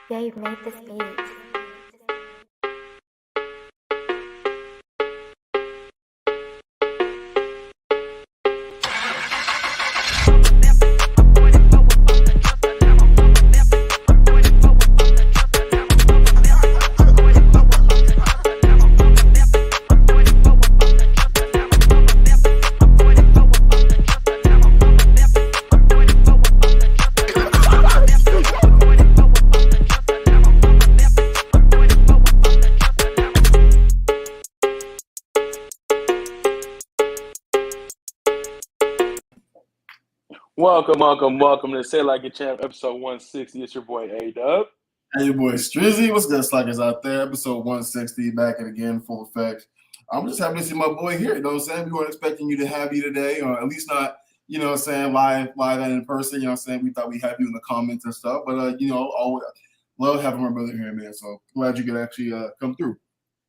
Dave made this beat. Welcome to Say Like a Champ, episode 160. It's your boy A-Dub. Hey, your boy Strizzy. What's good, Slackers out there? Episode 160, back and again, full effect. I'm just happy to see my boy here. You know what I'm saying? We weren't expecting you to have you today, or at least not, you know what I'm saying, live and in person. You know what I'm saying? We thought we'd have you in the comments and stuff. But, always love having my brother here, man. So glad you could actually come through.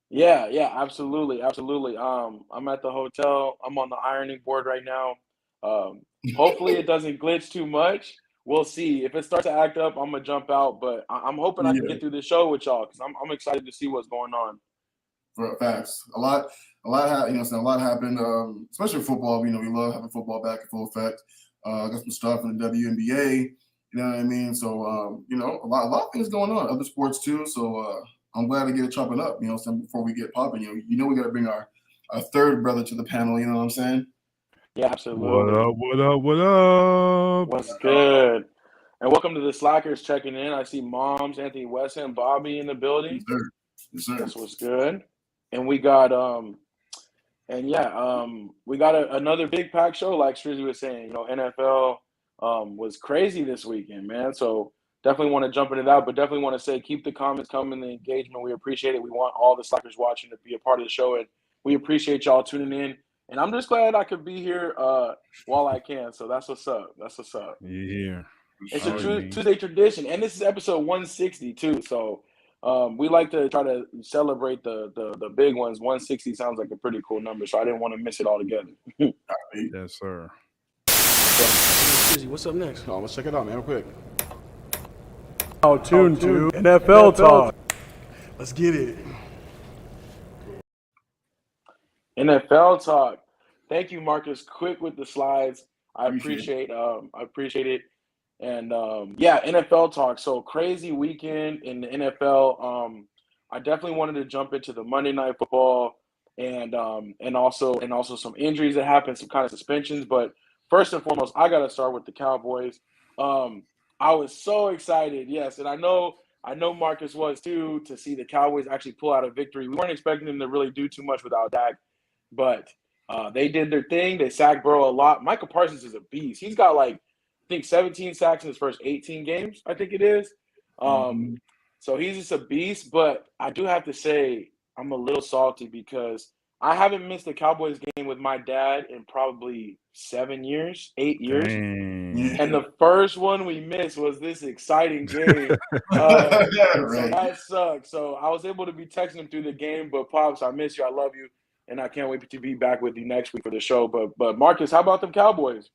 Yeah, absolutely. I'm at the hotel. I'm on the ironing board right now. Hopefully it doesn't glitch too much. We'll see. If it starts to act up, I'm gonna jump out. But I'm hoping I can get through the show with y'all because I'm excited to see what's going on. For facts, a lot happened. Especially football. You know, we love having football back in full effect. Got some stuff in the WNBA. You know what I mean? So a lot of things going on. Other sports too. So I'm glad to get it chopping up. You know, before we get popping. We got to bring our third brother to the panel. You know what I'm saying? Yeah, absolutely. What up? What's good? And welcome to the Slackers checking in. I see Moms, Anthony Wesson, Bobby in the building. Yes, sir. That's what's good. And we got another big pack show, like Strizzy was saying. You know, NFL was crazy this weekend, man. So definitely want to jump into that, but definitely want to say keep the comments coming, the engagement. We appreciate it. We want all the Slackers watching to be a part of the show, and we appreciate y'all tuning in. And I'm just glad I could be here while I can. So that's what's up. Yeah. It's a Tuesday tradition, and this is episode 160 too. So we like to try to celebrate the big ones. 160 sounds like a pretty cool number, so I didn't want to miss it all together. Yes, sir. Strizzy, what's up next? Oh, let's check it out, man, real quick. Tune to NFL Talk. Let's get it. NFL Talk. Thank you, Marcus. Quick with the slides. I appreciate it. And NFL Talk. So crazy weekend in the NFL. I definitely wanted to jump into the Monday Night Football and also some injuries that happened, some kind of suspensions. But first and foremost, I got to start with the Cowboys. I was so excited, yes, and I know Marcus was too, to see the Cowboys actually pull out a victory. We weren't expecting them to really do too much without Dak, but they did their thing. They sacked Burrow a lot. Michael Parsons is a beast. He's got I think 17 sacks in his first 18 games, I think it is. So he's just a beast, but I do have to say I'm a little salty because I haven't missed a Cowboys game with my dad in probably 8 years. Dang. And the first one we missed was this exciting game. So that sucks. So I was able to be texting him through the game, but Pops, I miss you. I love you. And I can't wait to be back with you next week for the show. But Marcus, how about them Cowboys?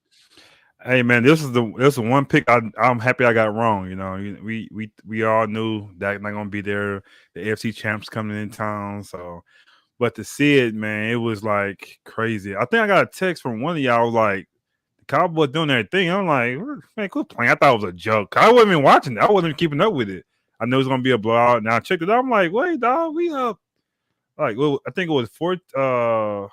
Hey man, this is the one pick I'm happy I got wrong. You know, we all knew that not gonna be there. The AFC champs coming in town, so but to see it, man, it was like crazy. I think I got a text from one of y'all like the Cowboys doing their thing. I'm like, man, quit playing. I thought it was a joke. I wasn't even watching it. I wasn't even keeping up with it. I knew it was gonna be a blowout. Now I checked it out. I'm like, wait, dog, we up. Like, well, I think it was 4.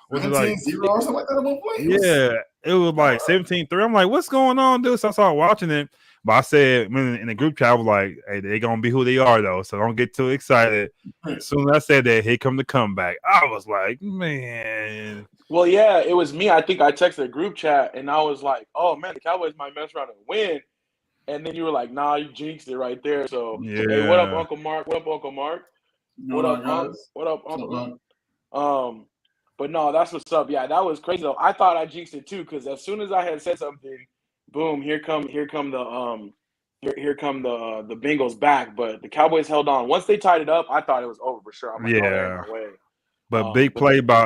Was it like 0 or something like that at one point? Yeah, it was like 17-3. I'm like, what's going on, dude? So I started watching it. But I said in the group chat, I was like, hey, they're going to be who they are, though. So don't get too excited. As soon as I said that, here come the comeback. I was like, man. Well, yeah, it was me. I think I texted the group chat, and I was like, oh, man, the Cowboys might mess around and win. And then you were like, nah, you jinxed it right there. So, Hey, what up, Uncle Mark? What up, Uncle? But no, that's what's up. Yeah, that was crazy though. I thought I jinxed it too, because as soon as I had said something, boom, here come the Bengals back. But the Cowboys held on. Once they tied it up, I thought it was over for sure. I'm like, oh, there's no way. But big play by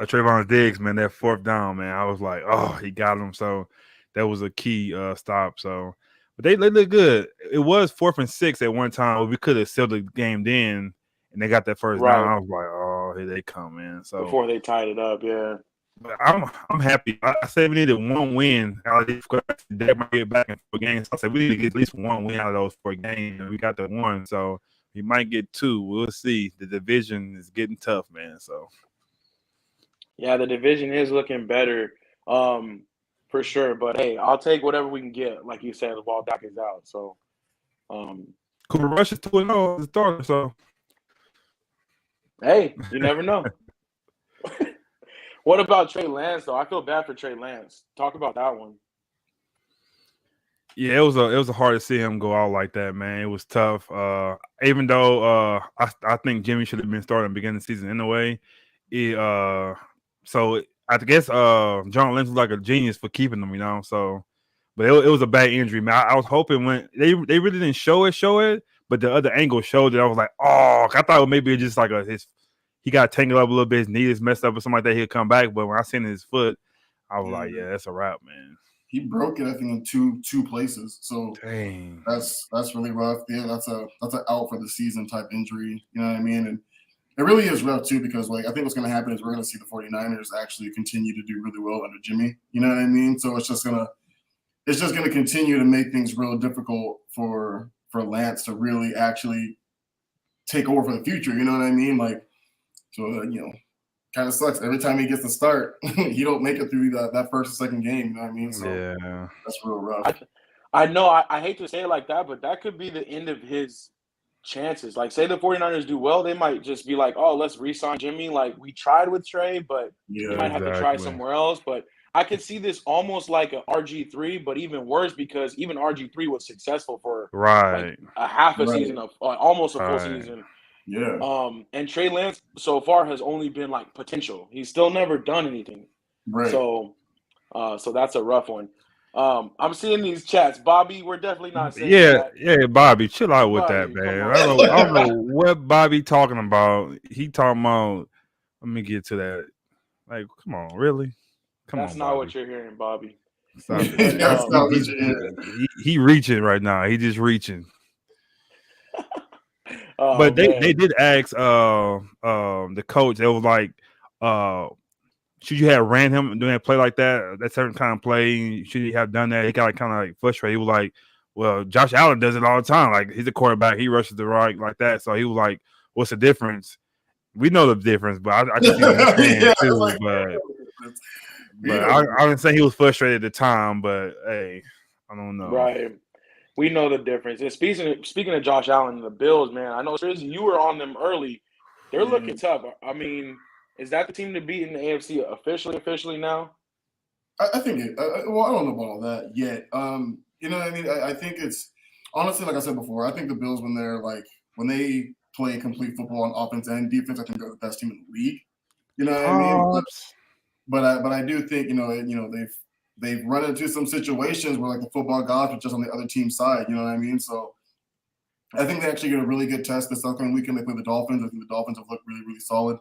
Trayvon Diggs, man. That fourth down, man. I was like, oh, he got him. So that was a key stop. So, But they look good. It was 4th and 6 at one time. But we could have sealed the game then, and they got that first down. Right. I was like, oh, here they come, man. So Before they tied it up, yeah. but I'm happy. I said we needed one win out of these. They might get back in 4 games. I said we need to get at least one win out of those 4 games, and we got the one. So we might get 2. We'll see. The division is getting tough, man. So Yeah, the division is looking better, for sure. But hey, I'll take whatever we can get, like you said, while Dak is out. So, Cooper Rush is 2-0 as a starter. So hey, you never know. What about Trey Lance though? I feel bad for Trey Lance. Talk about that one. yeah, it was a hard to see him go out like that, man. It was tough. Even though I think Jimmy should have been starting at the beginning of the season anyway. So I guess John Lynch was like a genius for keeping him, you know. So, but it was a bad injury, man. I was hoping when they really didn't show it, but the other angle showed it. I was like, oh, I thought maybe it just like he got tangled up a little bit, his knee is messed up or something like that. He'll come back, but when I seen his foot, I was like, yeah, that's a wrap, man. He broke it, I think, in two places. So Dang. that's really rough. Yeah, that's a out for the season type injury. You know what I mean? And it really is rough too, because like I think what's going to happen is we're going to see the 49ers actually continue to do really well under Jimmy. You know what I mean? So it's just gonna continue to make things real difficult for Lance to really actually take over for the future. You know what I mean? Like, so kind of sucks. Every time he gets to start, he don't make it through that first or second game. You know what I mean? So yeah, that's real rough. I know I hate to say it like that, but that could be the end of his chances. Like, say the 49ers do well, they might just be like, oh, let's re-sign Jimmy. Like, we tried with Trey, but Yeah, you might have to try somewhere else. But I could see this almost like a RG3, but even worse because even RG3 was successful for like a half a season of almost a full season. Yeah. And Trey Lance so far has only been like potential. He's still never done anything. Right. So that's a rough one. I'm seeing these chats. Bobby, we're definitely not saying that. Yeah, Bobby, chill out with Bobby, that, man. come I on. don't know what Bobby talking about. He talking about. Let me get to that. Like, come on, really? That's on, not Bobby. what you're hearing, Bobby. Stop it. He reaching right now. He just reaching. But they did ask the coach. They was like, should you have ran him doing a play like that certain kind of play? Should he have done that? He got kind of like frustrated. He was like, well, Josh Allen does it all the time. Like, he's a quarterback. He rushes the right like that. So he was like, what's the difference? We know the difference, but I just see what he's saying too. Like, but I didn't say he was frustrated at the time, but hey, I don't know. Right. We know the difference. And speaking of Josh Allen and the Bills, man, I know Strizzy, you were on them early. They're looking tough. I mean, is that the team to beat in the AFC officially now? I think it. Well, I don't know about all that yet. You know what I mean? I think it's honestly, like I said before, I think the Bills when they play complete football on offense and defense, I think they're the best team in the league. You know what I mean? But I do think they've run into some situations where like the football gods are just on the other team's side. You know what I mean? So I think they actually get a really good test this upcoming weekend. They play the Dolphins. I think the Dolphins have looked really, really solid.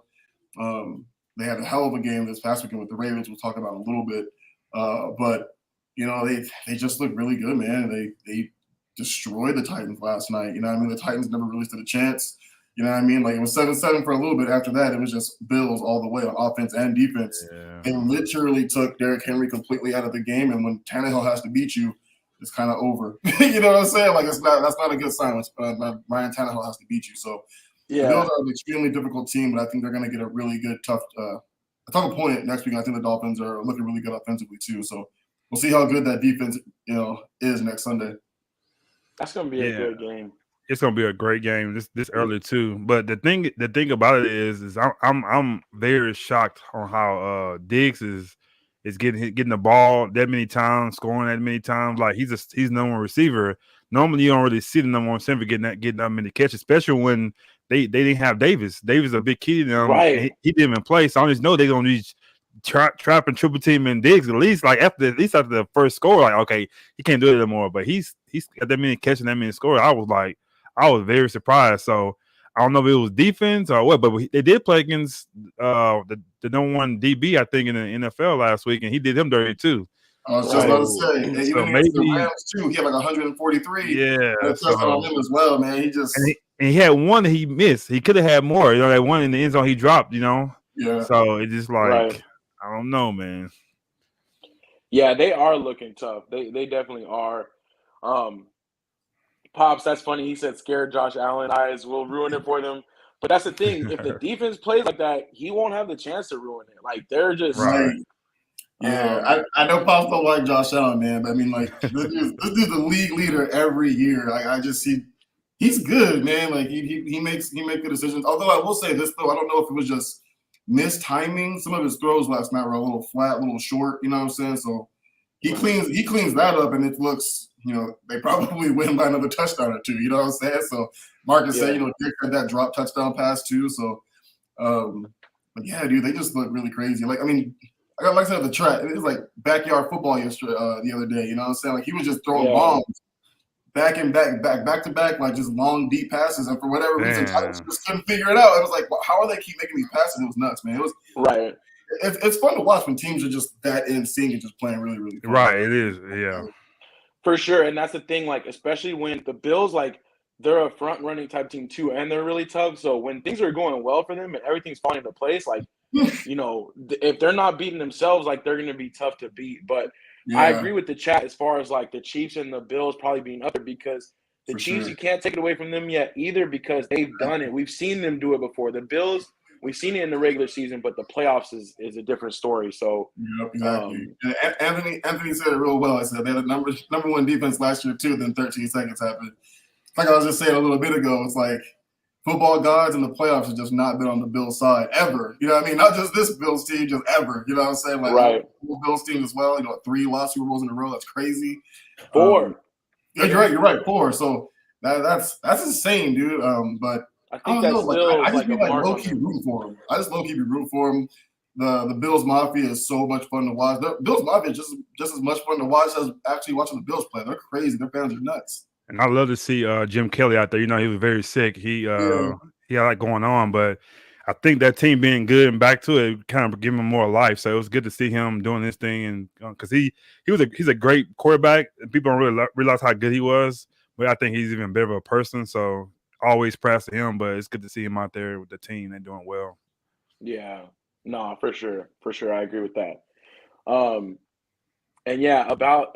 They had a hell of a game this past weekend with the Ravens. We'll talk about in a little bit. But they just look really good, man. They destroyed the Titans last night. You know what I mean? The Titans never really stood a chance. You know what I mean? Like, it was 7-7 for a little bit. After that, it was just Bills all the way on offense and defense. Yeah. They literally took Derrick Henry completely out of the game. And when Tannehill has to beat you, it's kind of over. You know what I'm saying? Like, that's not a good sign when Ryan Tannehill has to beat you. So the Bills are an extremely difficult team, but I think they're going to get a really good, tough opponent next week. I think the Dolphins are looking really good offensively too. So we'll see how good that defense, is next Sunday. That's going to be a good game. It's gonna be a great game this early too. But the thing about it is I'm very shocked on how Diggs is getting the ball that many times, scoring that many times. Like, he's number one receiver. Normally you don't really see the number one receiver getting that many catches, especially when they didn't have Davis. Davis is a big key to them. Right. He didn't even play, so I just know they're gonna be trapping triple team and Diggs at least after the first score. Like, okay, he can't do it anymore. But he's got that many catches, that many scores. I was very surprised. So I don't know if it was defense or what, but they did play against the number one DB, I think, in the NFL last week, and he did him dirty too. I was just about to say, and So even against the maybe, Rams too, he had like 143 yeah. and a touchdown on him as well, man. He just, And he had one that he missed. He could have had more. You know, that one in the end zone he dropped. You know, yeah. so it's just Right. like I don't know, man. Yeah, they are looking tough. They definitely are. Um, Pops, that's funny. He said scared Josh Allen eyes will ruin it for them. But that's the thing. If the defense plays like that, he won't have the chance to ruin it. Like they're just Right. Right. Yeah, um I know Pops don't like Josh Allen, man, but I mean, like this dude's the league leader every year. Like I just see, he's good, man. Like he makes good decisions. Although I will say this though, I don't know if it was just missed timing. Some of his throws last night were a little flat, a little short. You know what I'm saying? So he cleans that up, and it looks, they probably win by another touchdown or two. You know what I'm saying? So Marcus said, yeah. Dick had that drop touchdown pass too. So, but yeah, dude, they just look really crazy. Like I mean. Like I said, the track, it was like backyard football yesterday, the other day. You know what I'm saying? Like he was just throwing Yeah. bombs back to back, like just long, deep passes. And for whatever reason, Titans Damn. just couldn't figure it out. It was like, how are they keep making these passes? It was nuts, man. Right. It's fun to watch when teams are just that in sync and just playing really, really fun. Right. It is. Yeah. For sure. And that's the thing, like, especially when the Bills, like, they're a front running type team too, and they're really tough. So when things are going well for them and everything's falling into place, like, if they're not beating themselves, like they're going to be tough to beat. But I Yeah, agree with the chat as far as like the Chiefs and the Bills probably being up there because the for Chiefs, sure. you can't take it away from them yet either because they've done it. We've seen them do it before. The Bills, we've seen it in the regular season, but the playoffs is a different story. So, Yep, exactly. And Anthony said it real well. I said they had the number one defense last year too. Then 13 seconds happened. Like I was just saying a little bit ago, it's like football gods in the playoffs have just not been on the Bills side ever. You know what I mean? Not just this Bills team, just ever. You know what I'm saying? Like right. Bills team as well. 3 lost Super Bowls in a row. That's crazy. Four. Yeah, you're right. 4. So that's insane, dude. But I I think don't know. that Like still I is just like be a like mark low on key them. rooting for them. I just low key be rooting for them. The Bills Mafia is so much fun to watch. The Bills Mafia is just as much fun to watch as actually watching the Bills play. They're crazy. Their fans are nuts. And I love to see Jim Kelly out there. You know, he was very sick. He had a lot going on, but I think that team being good and back to it kind of giving him more life. So it was good to see him doing this thing, and because he's a great quarterback, and people don't really realize how good he was. But I think he's even better of a person. So always proud to him. But it's good to see him out there with the team and doing well. Yeah. No, for sure. For sure. I agree with that. Um, And yeah, about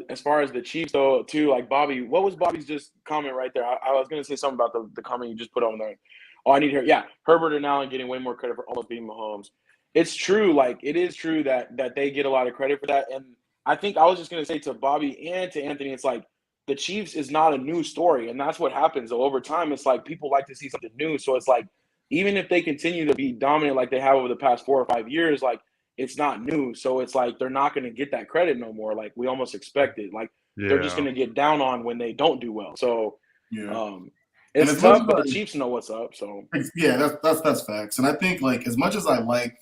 as far as the Chiefs though, too, like Bobby, what was Bobby's just comment right there? I was gonna say something about the comment you just put on there. Oh, I need to hear. Yeah, Herbert and Allen getting way more credit for almost beating Mahomes. It's true, like it is true that they get a lot of credit for that. And I think I was just gonna say to Bobby and to Anthony, it's like the Chiefs is not a new story, and that's what happens. So over time, it's like people like to see something new. So it's like even if they continue to be dominant like they have over the past 4 or 5 years, like it's not new. So it's like they're not going to get that credit no more. Like we almost expected. Like they're just Yeah. going to get down on when they don't do well. So Yeah. And it's as much as tough, but the Chiefs know what's up. So yeah, that's facts. And I think like as much as I like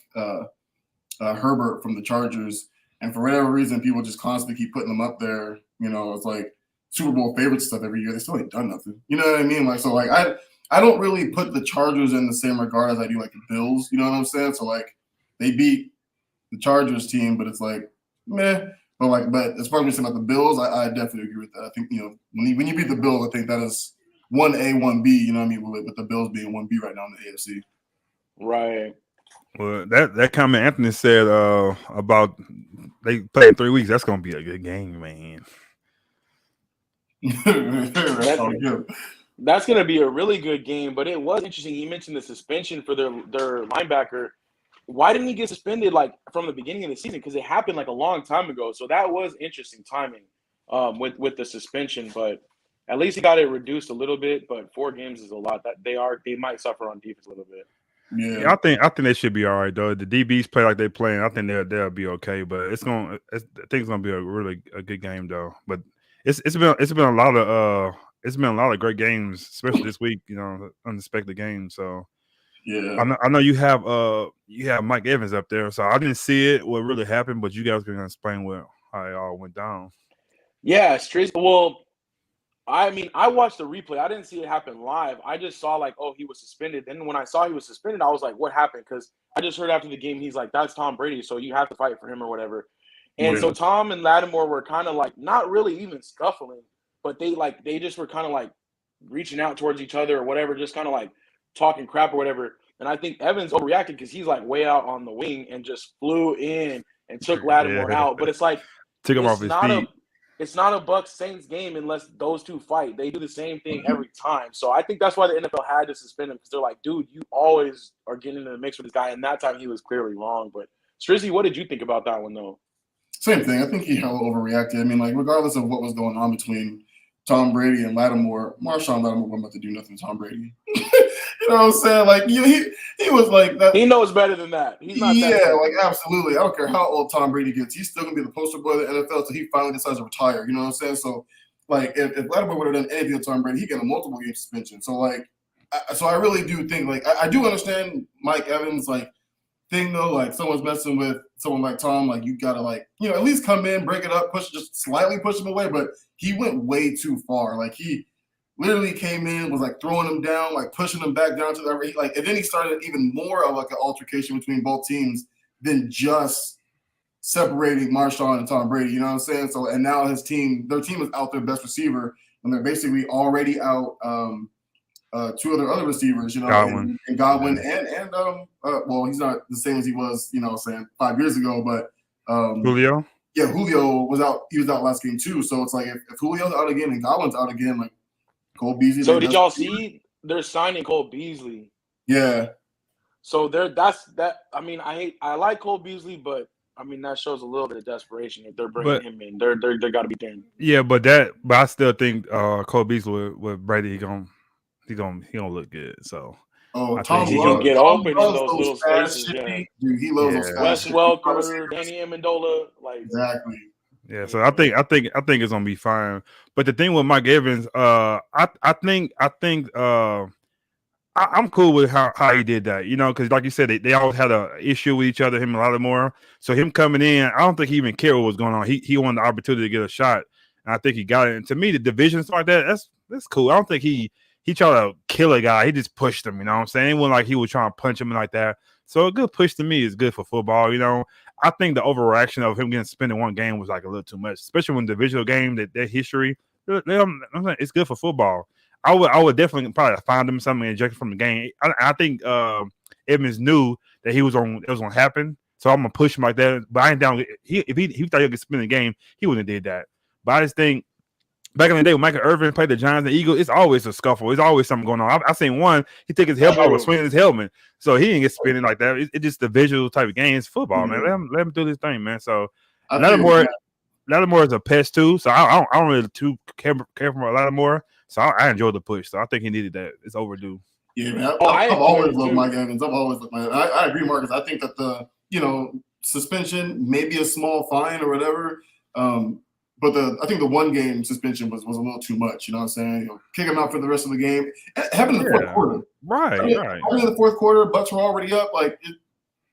Herbert from the Chargers, and for whatever reason people just constantly keep putting them up there, it's like Super Bowl favorite stuff every year. They still ain't done nothing. You know what I mean? Like so, like I don't really put the Chargers in the same regard as I do like the Bills. You know what I'm saying? So like they beat the Chargers team, but it's like meh. But as far as we're saying about the Bills, I definitely agree with that. I think when you beat the Bills, I think that is 1A, 1B. You know what I mean? With the Bills being 1B right now in the AFC. right. Well, that comment Anthony said about they play in 3 weeks. That's gonna be a good game, man. That's all good. That's going to be a really good game. But it was interesting. You mentioned the suspension for their linebacker. Why didn't he get suspended like from the beginning of the season? Because it happened like a long time ago. So that was interesting timing with the suspension. But at least he got it reduced a little bit. But 4 games is a lot. That they might suffer on defense a little bit. Yeah, I think they should be all right though. The DBs play like they playing. I think they'll be okay. But I think it's gonna be a good game though. But it's been a lot of great games, especially this week. Unexpected games. So yeah, I know you have Mike Evans up there. So I didn't see it what really happened, but you guys can explain how it all went down. Yeah, Strizzy. Well, I mean, I watched the replay. I didn't see it happen live. I just saw like, oh, he was suspended. Then when I saw he was suspended, I was like, what happened? Because I just heard after the game, he's like, that's Tom Brady, so you have to fight for him or whatever. And Yeah. so Tom and Lattimore were kind of like not really even scuffling, but they just were kind of like reaching out towards each other or whatever, just kind of like talking crap or whatever. And I think Evans overreacted because he's like way out on the wing and just flew in and took Lattimore Yeah. out. But it's like Took him off it's his not feet. a Bucks Saints game unless those two fight. They do the same thing every time. So I think that's why the NFL had to suspend him because they're like, dude, you always are getting in the mix with this guy. And that time he was clearly wrong. But Strizzy, what did you think about that one though? Same thing. I think he hella overreacted. I mean, like, regardless of what was going on between Tom Brady and Lattimore, Marshawn Lattimore wasn't about to do nothing to Tom Brady. You know what I'm saying? Like, he was like that. He knows better than that. He's not that Yeah, stupid. like absolutely. I don't care how old Tom Brady gets. He's still gonna be the poster boy of the NFL until he finally decides to retire. You know what I'm saying? So, like, if Lattimore would have done anything to Tom Brady, he'd get a multiple game suspension. So, like, I really do think, like, I do understand Mike Evans, like, thing though. Like, someone's messing with someone like Tom, like, you gotta, like, you know, at least come in, break it up, just slightly push him away. But he went way too far. Like, he literally came in, was like throwing him down, like pushing him back down to the like, and then he started even more of like an altercation between both teams than just separating Marshawn and Tom Brady. You know what I'm saying? So, and now their team is out their best receiver, and they're basically already out two other receivers. You know, Godwin. and Godwin and well, he's not the same as he was, you know what I'm saying, 5 years ago, but Julio. Yeah, Julio was out. He was out last game too. So it's like if Julio's out again and Godwin's out again, like Cole Beasley. So did y'all see they're signing Cole Beasley? Yeah. So that's that. I mean, I like Cole Beasley, but I mean that shows a little bit of desperation if they're bringing him in. They're got to be thin. Yeah, but I still think Cole Beasley with Brady, he gonna look good. So Tom he loves can get open in those those little spaces. Yeah. Dude, he loves those Wes Welker, Danny Amendola, like exactly. Yeah, so I think it's gonna be fine. But the thing with Mike Evans, I think I'm cool with how he did that, you know, because like you said, they always had an issue with each other, him and Lattimore. So him coming in, I don't think he even cared what was going on. He wanted the opportunity to get a shot, and I think he got it. And to me, the divisions like that's cool. I don't think he tried to kill a guy. He just pushed him, you know what I'm saying? It wasn't like he was trying to punch him like that. So a good push to me is good for football, you know. I think the overreaction of him getting suspended one game was like a little too much, especially when the divisional game, that history, it's good for football. I would definitely probably find him something and eject from the game. I think Evans knew that it was going to happen, so I'm gonna push him like that. But I ain't down. If he thought he could spin the game, he wouldn't have did that. But I just think back in the day when Michael Irvin played the Giants and Eagles, it's always a scuffle. It's always something going on. I seen one. He took his helmet off, was swinging his helmet, so he didn't get spinning like that. It's just the visual type of game. It's football, man. Let him do this thing, man. So Lattimore is a pest too, so I don't really too care for Lattimore. So I enjoyed the push. So I think he needed that. It's overdue. Yeah, man. I've always loved Mike Evans. I've always loved Mike. I agree, Marcus. I think that the suspension, maybe a small fine or whatever. But I think the 1 game suspension was a little too much. You know what I'm saying? Kick him out for the rest of the game. It happened in the fourth quarter. Right. Happened in the fourth quarter. Bucks were already up. Like, you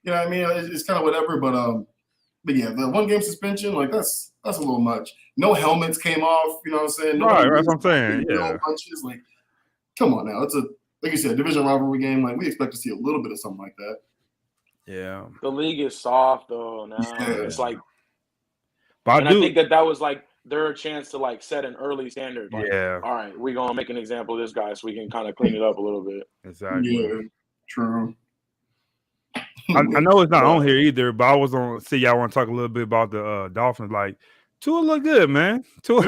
know what I mean? It's kind of whatever. But yeah, the 1 game suspension, like that's a little much. No helmets came off. You know what I'm saying? Right. That's what I'm saying. Yeah. Punches. Like, come on now. It's like you said, division rivalry game. Like we expect to see a little bit of something like that. Yeah. The league is soft though now. Yeah. It's like. But I think that was like their chance to like set an early standard. Like, yeah. All right, we're gonna make an example of this guy so we can kind of clean it up a little bit. Exactly. Yeah. True. I know it's not on here either, but I was on. See, y'all want to talk a little bit about the Dolphins. Like Tua looked good, man. Tua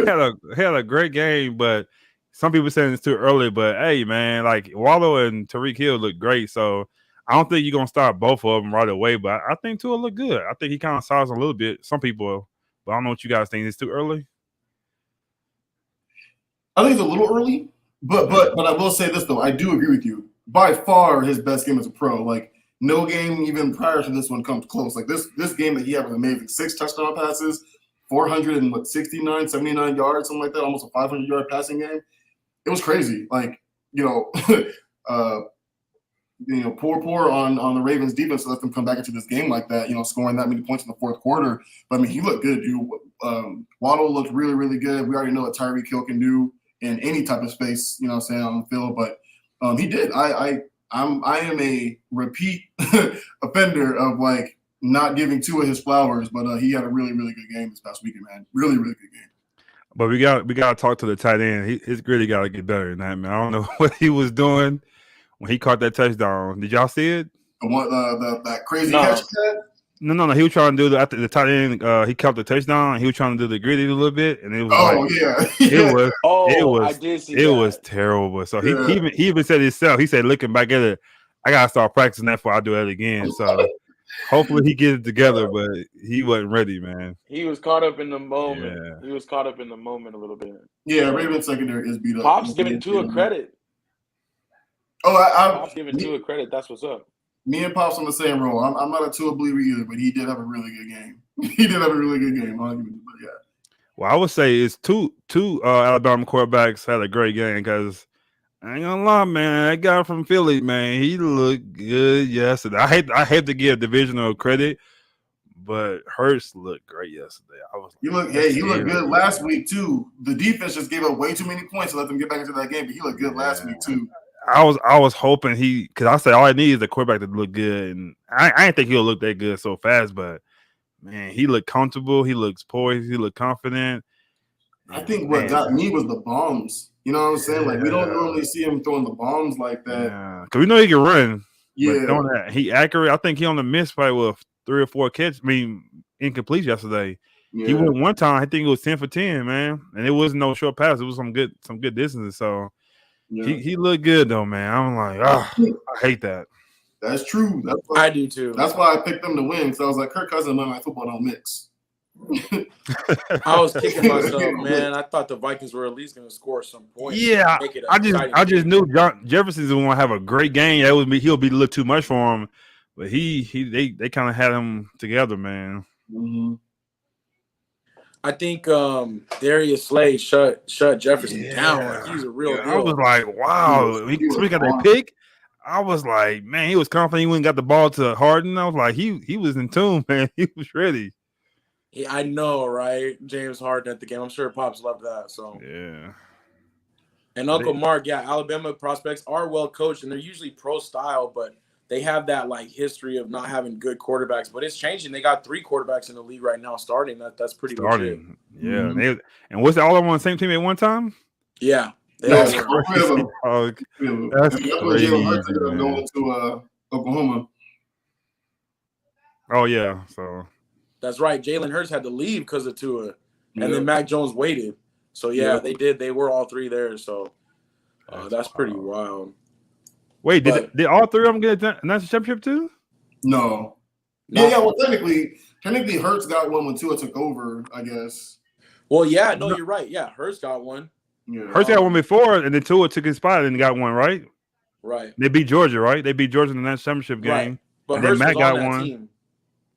had a great game, but some people saying it's too early. But hey, man, like Waddle and Tyreek Hill look great. So I don't think you're gonna start both of them right away. But I think Tua looked good. I think he kind of sized a little bit. Some people, but I don't know what you guys think. It's too early. I think it's a little early, but I will say this though. I do agree with you. By far, his best game as a pro. Like no game even prior to this one comes close. Like this game that he had was amazing. 6 touchdown passes, 469, 79 yards, something like that. Almost a 500-yard passing game. It was crazy. Like poor on the Ravens defense to let them come back into this game like that. Scoring that many points in the fourth quarter. But I mean, he looked good, dude. Waddle looked really, really good. We already know what Tyreek Hill can do in any type of space. You know what I'm saying, on the field, but he did. I am a repeat offender of like not giving Tua his flowers, but he had a really, really good game this past weekend, man. Really, really good game. But we got to talk to the tight end. His gritty got to get better than that, man. I don't know what he was doing when he caught that touchdown. Did y'all see it? The one, that crazy catch he had? No. He was trying to do after the tight end. He caught the touchdown. He was trying to do the gritty a little bit, and it was I did see it was terrible. So he even said himself. He said, looking back at it, I gotta start practicing that before I do it again. So hopefully he gets it together, but he wasn't ready, man. He was caught up in the moment. Yeah. He was caught up in the moment a little bit. Yeah, Ravens secondary is beat up. Pop's giving Tua credit. Pop's giving Tua credit. That's what's up. Me and Pop's on the same roll. I'm not a Tua believer either, but he did have a really good game. He did have a really good game. But yeah. Well, I would say it's two Alabama quarterbacks had a great game because I ain't gonna lie, man. That guy from Philly, man, he looked good yesterday. I hate to give divisional credit, but Hurts looked great yesterday. He looked good last week too. The defense just gave up way too many points to let them get back into that game, but he looked good last week too. I was hoping because I said all I need is the quarterback to look good, and I didn't think he'll look that good so fast, but man, he looked comfortable, he looks poised, he looked confident. I think what got me was the bombs. You know what I'm saying? Like we don't normally see him throwing the bombs like that. Yeah, because we know he can run. Yeah, throwing that, he accurate. I think he only missed probably with 3 or 4 catches. I mean, incomplete yesterday. Yeah. He went one time. I think it was 10 for 10, man, and it wasn't no short pass. It was some good distances. So. Yeah. He looked good though, man. I'm like, I hate that. That's true. I do too. That's why I picked them to win. Because I was like, Kirk Cousins and my football don't mix. I was kicking myself, man. I thought the Vikings were at least going to score some points. Yeah, I just knew Jefferson's going to have a great game. He'll be a little too much for him, but they kind of had him together, man. Mm-hmm. I think Darius Slay shut Jefferson down. Like he's a real deal. I was like, wow. We got that pick. I was like, man, he was confident. He went and got the ball to Harden. I was like, he was in tune, man. He was ready. Yeah, I know, right? James Harden at the game. I'm sure Pops loved that. So yeah. And Uncle Mark, Alabama prospects are well coached and they're usually pro style, but they have that like history of not having good quarterbacks, but it's changing. They got 3 quarterbacks in the league right now starting. That's pretty legit. Yeah. Mm-hmm. And was it all on the same team at one time? Yeah. That's crazy. That's crazy. Jalen Hurts ended up going to Oklahoma. Oh yeah. So that's right. Jalen Hurts had to leave because of Tua. And then Mac Jones waited. So they did. They were all 3 there. So that's pretty wild. Wait, did all 3 of them get a national championship too? No. Yeah. Well, technically, Hurts got one when Tua took over, I guess. Well, yeah. No, you're right. Yeah, Hurts got one. Yeah. Hurts got one before, and then Tua took his spot and got one, right? Right. They beat Georgia, right? They beat Georgia in the national championship game. Right. But and Hurts then Matt was on got that one. Team.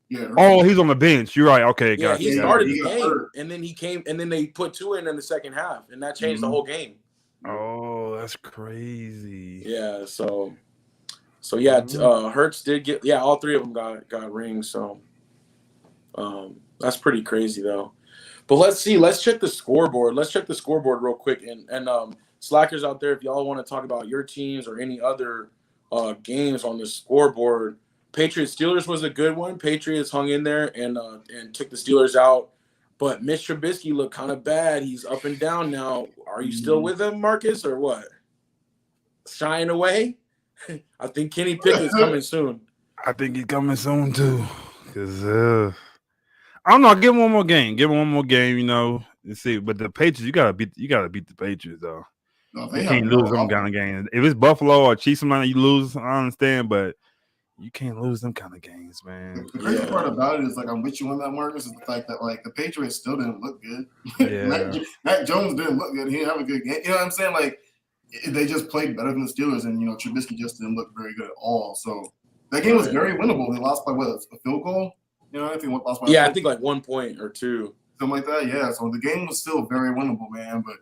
Yeah. He's on the bench. You're right. Okay, yeah, he started the game, hurt. and then he came, and then they put 2 in the second half, and that changed the whole game. Oh, that's crazy. Yeah. So Hurts did get all 3 of them got rings. So that's pretty crazy though. But let's see. Let's check the scoreboard. Let's check the scoreboard real quick. And Slackers out there, if y'all want to talk about your teams or any other games on the scoreboard, Patriots-Steelers was a good one. Patriots hung in there and took the Steelers out. But Mitch Trubisky looked kind of bad. He's up and down now. Are you still with him, Marcus, or what? Shying away? I think Kenny Pickett's coming soon. I think he's coming soon too. Because I don't know. Give him one more game. You know. Let's see. But the Patriots, you gotta beat the Patriots though. No, you can't lose them kind of games. If it's Buffalo or Chiefs, something you lose, I understand, but you can't lose them kind of games, man. The crazy part about it is, like, I'm with you on that, Marcus, is the fact that, like, the Patriots still didn't look good. Yeah. Mac Jones didn't look good. He didn't have a good game. You know what I'm saying? Like, they just played better than the Steelers, and, you know, Trubisky just didn't look very good at all. So that game was very winnable. They lost by, a field goal? You know, I think lost by I think like 1 point or 2. Something like that, yeah. So the game was still very winnable, man, but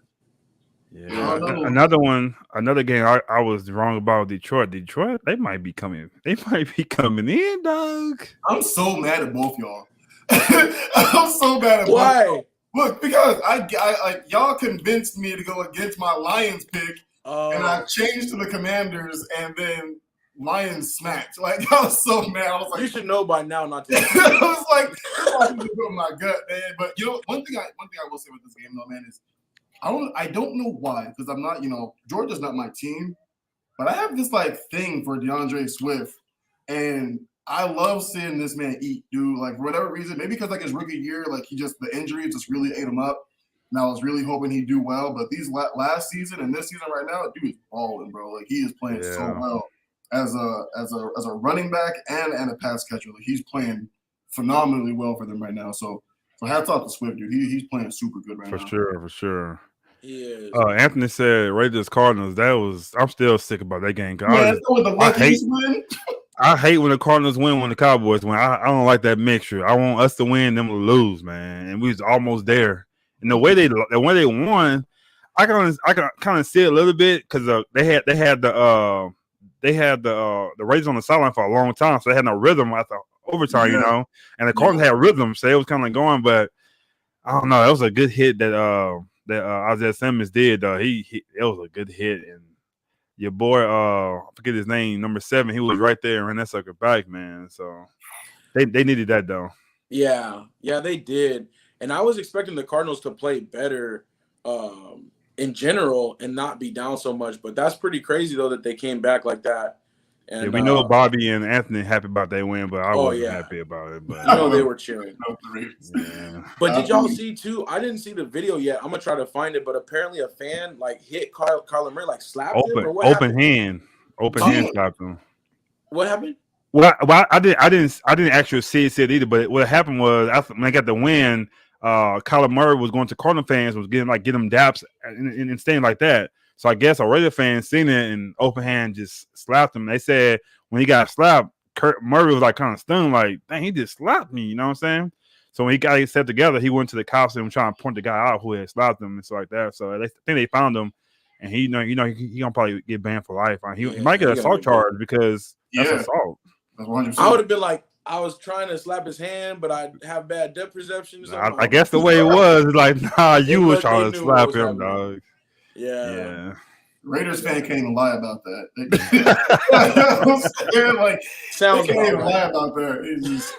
yeah, another game I was wrong about Detroit. Detroit, they might be coming in, dog. I'm so mad at both y'all. I'm so mad at Why? both y'all. Look, because I y'all convinced me to go against my Lions pick, and I changed to the Commanders, and then Lions smacked. Like I was so mad. I was like, you should know by now not to. I was like, oh my gut, man. But you know, one thing I will say with this game though, man, is I don't know why, because I'm not, Georgia's not my team, but I have this like thing for DeAndre Swift, and I love seeing this man eat, dude. Like for whatever reason, maybe because like his rookie year, like the injury just really ate him up. And I was really hoping he'd do well, but these last season and this season right now, dude is balling, bro. Like he is playing so well as a running back and a pass catcher. Like he's playing phenomenally well for them right now. So hats off to Swift, dude. He's playing super good right now. For sure. He is. Anthony said Raiders Cardinals. I'm still sick about that game. I hate when the Cardinals win when the Cowboys win. I don't like that mixture. I want us to win, them to lose, man. And we was almost there. And the way they won, I can kind of see it a little bit because they had the Raiders on the sideline for a long time, so they had no rhythm after overtime, And the Cardinals had rhythm, so it was kind of going. But I don't know. That was a good hit that Isaiah Simmons did. It was a good hit, and your boy, I forget his name, number 7, he was right there and ran that sucker back, man. So they needed that though. Yeah, they did. And I was expecting the Cardinals to play better in general and not be down so much. But that's pretty crazy, though, that they came back like that. And we know Bobby and Anthony happy about their win, but I wasn't happy about it. But they were cheering. But did y'all see, too? I didn't see the video yet. I'm going to try to find it. But apparently a fan, hit Kyler Murray, slapped him? Or what happened? Open hand slapped him. What happened? Well, I didn't actually see it either. But what happened was when I got the win, Kyler Murray was going to Cardinal fans, was getting them daps and staying like that. So I guess a Raider fan seen it and open hand just slapped him. They said when he got slapped, Murray was kind of stunned, like, dang, he just slapped me. You know what I'm saying? So when he got set together, he went to the cops and was trying to point the guy out who had slapped him and stuff like that. So I think they found him, and he gonna probably get banned for life. He might get an assault charge because that's assault. That's 100%. I would have been like, I was trying to slap his hand, but I have bad depth perception. I guess the way it was, nah, you was trying to slap him, dog. Yeah. Raiders fan can't even lie about that. Sounds they can't even lie about that. It's just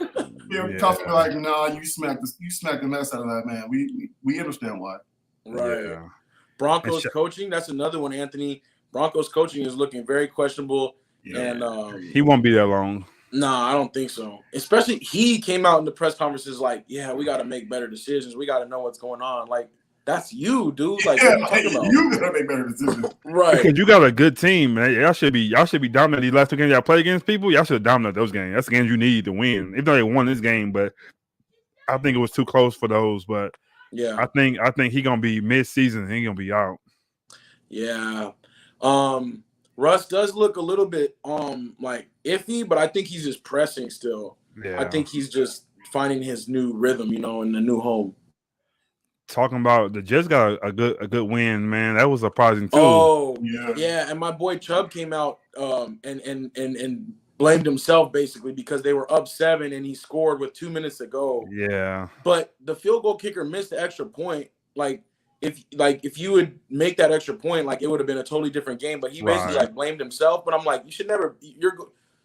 talking like, nah, you smacked the mess out of that man. We understand why. Right. Yeah. Broncos coaching, that's another one, Anthony. Broncos coaching is looking very questionable. Yeah. And he won't be that long. Nah, I don't think so. Especially he came out in the press conferences like, yeah, we got to make better decisions. We got to know what's going on. Like, that's you, dude. Like, what are you talking about? You gotta make better decisions, right? Because you got a good team, man. Y'all should be dominant these last 2 games. Y'all play against people. Y'all should dominate those games. That's the games you need to win. Even though they won this game, but I think it was too close for those. But yeah, I think he gonna be mid-season. He gonna be out. Yeah. Russ does look a little bit iffy, but I think he's just pressing still. Yeah. I think he's just finding his new rhythm, in the new home. Talking about the Jets got a good win, man. That was surprising too. Oh yeah, and my boy Chubb came out and blamed himself basically because they were up 7 and he scored with 2 minutes to go. Yeah, but the field goal kicker missed the extra point. If you would make that extra point, it would have been a totally different game. But he basically blamed himself. But I'm like, you should never.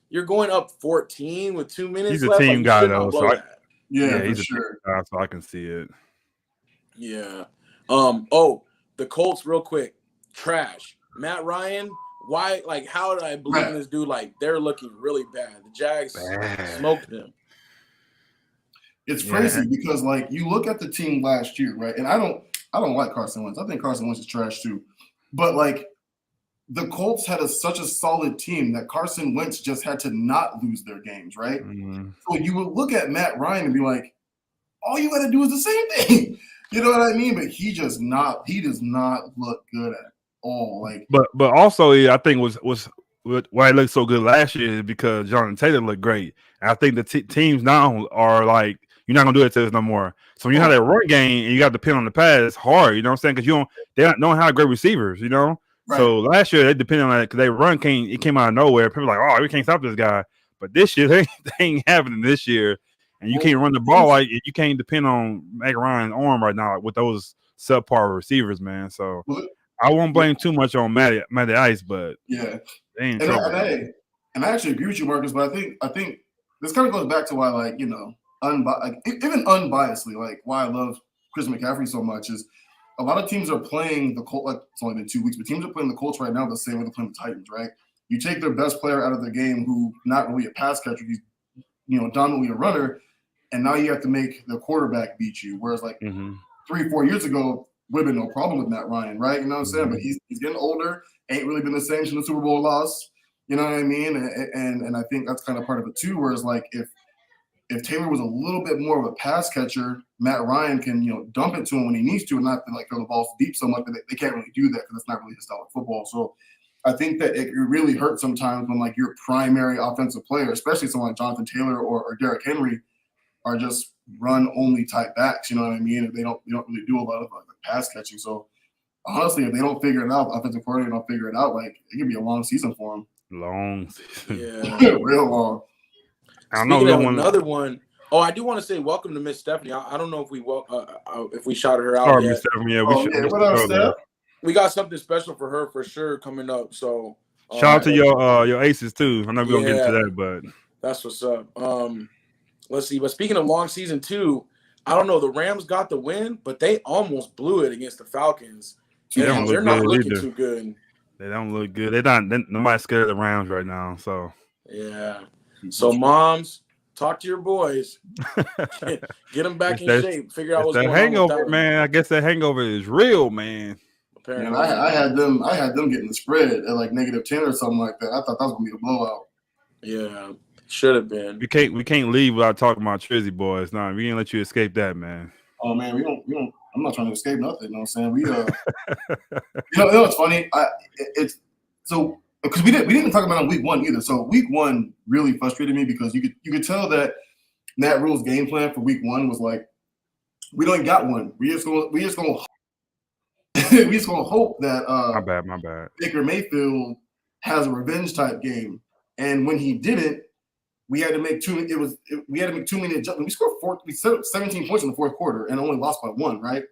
You're going up 14 with 2 minutes. He's a team guy though, so he's a team guy, so I can see it. Yeah. The Colts, real quick, trash. Matt Ryan. Why? How did I believe in this dude? They're looking really bad. The Jags smoked them. It's crazy because you look at the team last year, right? And I don't like Carson Wentz. I think Carson Wentz is trash too. But the Colts had such a solid team that Carson Wentz just had to not lose their games, right? Mm-hmm. So you would look at Matt Ryan and be like, all you got to do is the same thing. You know what I mean? But he does not look good at all. But also, I think was why it looked so good last year is because Jonathan Taylor looked great. And I think the teams now are you're not gonna do it to us no more. So when you have that run game and you got to depend on the pass, it's hard. You know what I'm saying? Because they don't have great receivers. Right. So last year they depended on that because they run came out of nowhere. People were like, oh, we can't stop this guy. But this year they ain't happening this year. And you can't run the ball you can't depend on Matt Ryan's arm right now with those subpar receivers, man. So I won't blame too much on Matty Ice, but yeah. they ain't and and I actually agree with you, Marcus. But I think this kind of goes back to why, like, even unbiasedly, like why I love Chris McCaffrey so much is a lot of teams are playing the Colts. Like, it's only been 2 weeks, but teams are playing the Colts right now the same way they're playing the Titans, right? You take their best player out of the game, who not really a pass catcher, he's dominantly a runner, and now you have to make the quarterback beat you. Whereas like 3-4 years ago, would have been no problem with Matt Ryan, right? You know what I'm saying? But he's getting older, ain't really been the same since the Super Bowl loss. You know what I mean? And I think that's kind of part of it too. Whereas like if Taylor was a little bit more of a pass catcher, Matt Ryan can dump it to him when he needs to, and not to like throw the balls deep so much. But they can't really do that because that's not really his style of football. So I think that it really hurts sometimes when like your primary offensive player, especially someone like Jonathan Taylor or Derrick Henry, are just run only type backs. You know what I mean? If they don't really do a lot of like pass catching. So honestly, if they don't figure it out, offensive coordinator don't figure it out, like it could be a long season for them. Long season. Yeah. Real long. I don't Speaking know. of another one, I do want to say welcome to Miss Stephanie. I don't know if we shouted her out Sorry, yet. Miss Stephanie. Yeah, What up, Steph? We got something special for her for sure coming up. So shout out to your aces too. I know we're gonna get into that, but that's what's up. Let's see. But speaking of long season too, I don't know. The Rams got the win, but they almost blew it against the Falcons. They're not looking too good. They don't look good. Nobody's scared of the Rams right now. So yeah. So moms, talk to your boys. Get them back in shape. Figure out what's going hangover, on with that man. I guess that hangover is real, man. Apparently, I had them getting the spread at like -10 or something like that. I thought that was gonna be a blowout. Yeah, should have been. We can't leave without talking about Strizzy boys. No, we ain't let you escape that, man. Oh man, we don't. I'm not trying to escape nothing. You know what I'm saying? We you know what's funny? It's so because we didn't talk about it on week 1 either. So week 1 really frustrated me because you could tell that Matt Rule's game plan for week 1 was like, we don't got one. We just gonna hope that my bad. Baker Mayfield has a revenge type game, and when he didn't, we had to make too many adjustments. We scored 17 points in the fourth quarter and only lost by 1, right?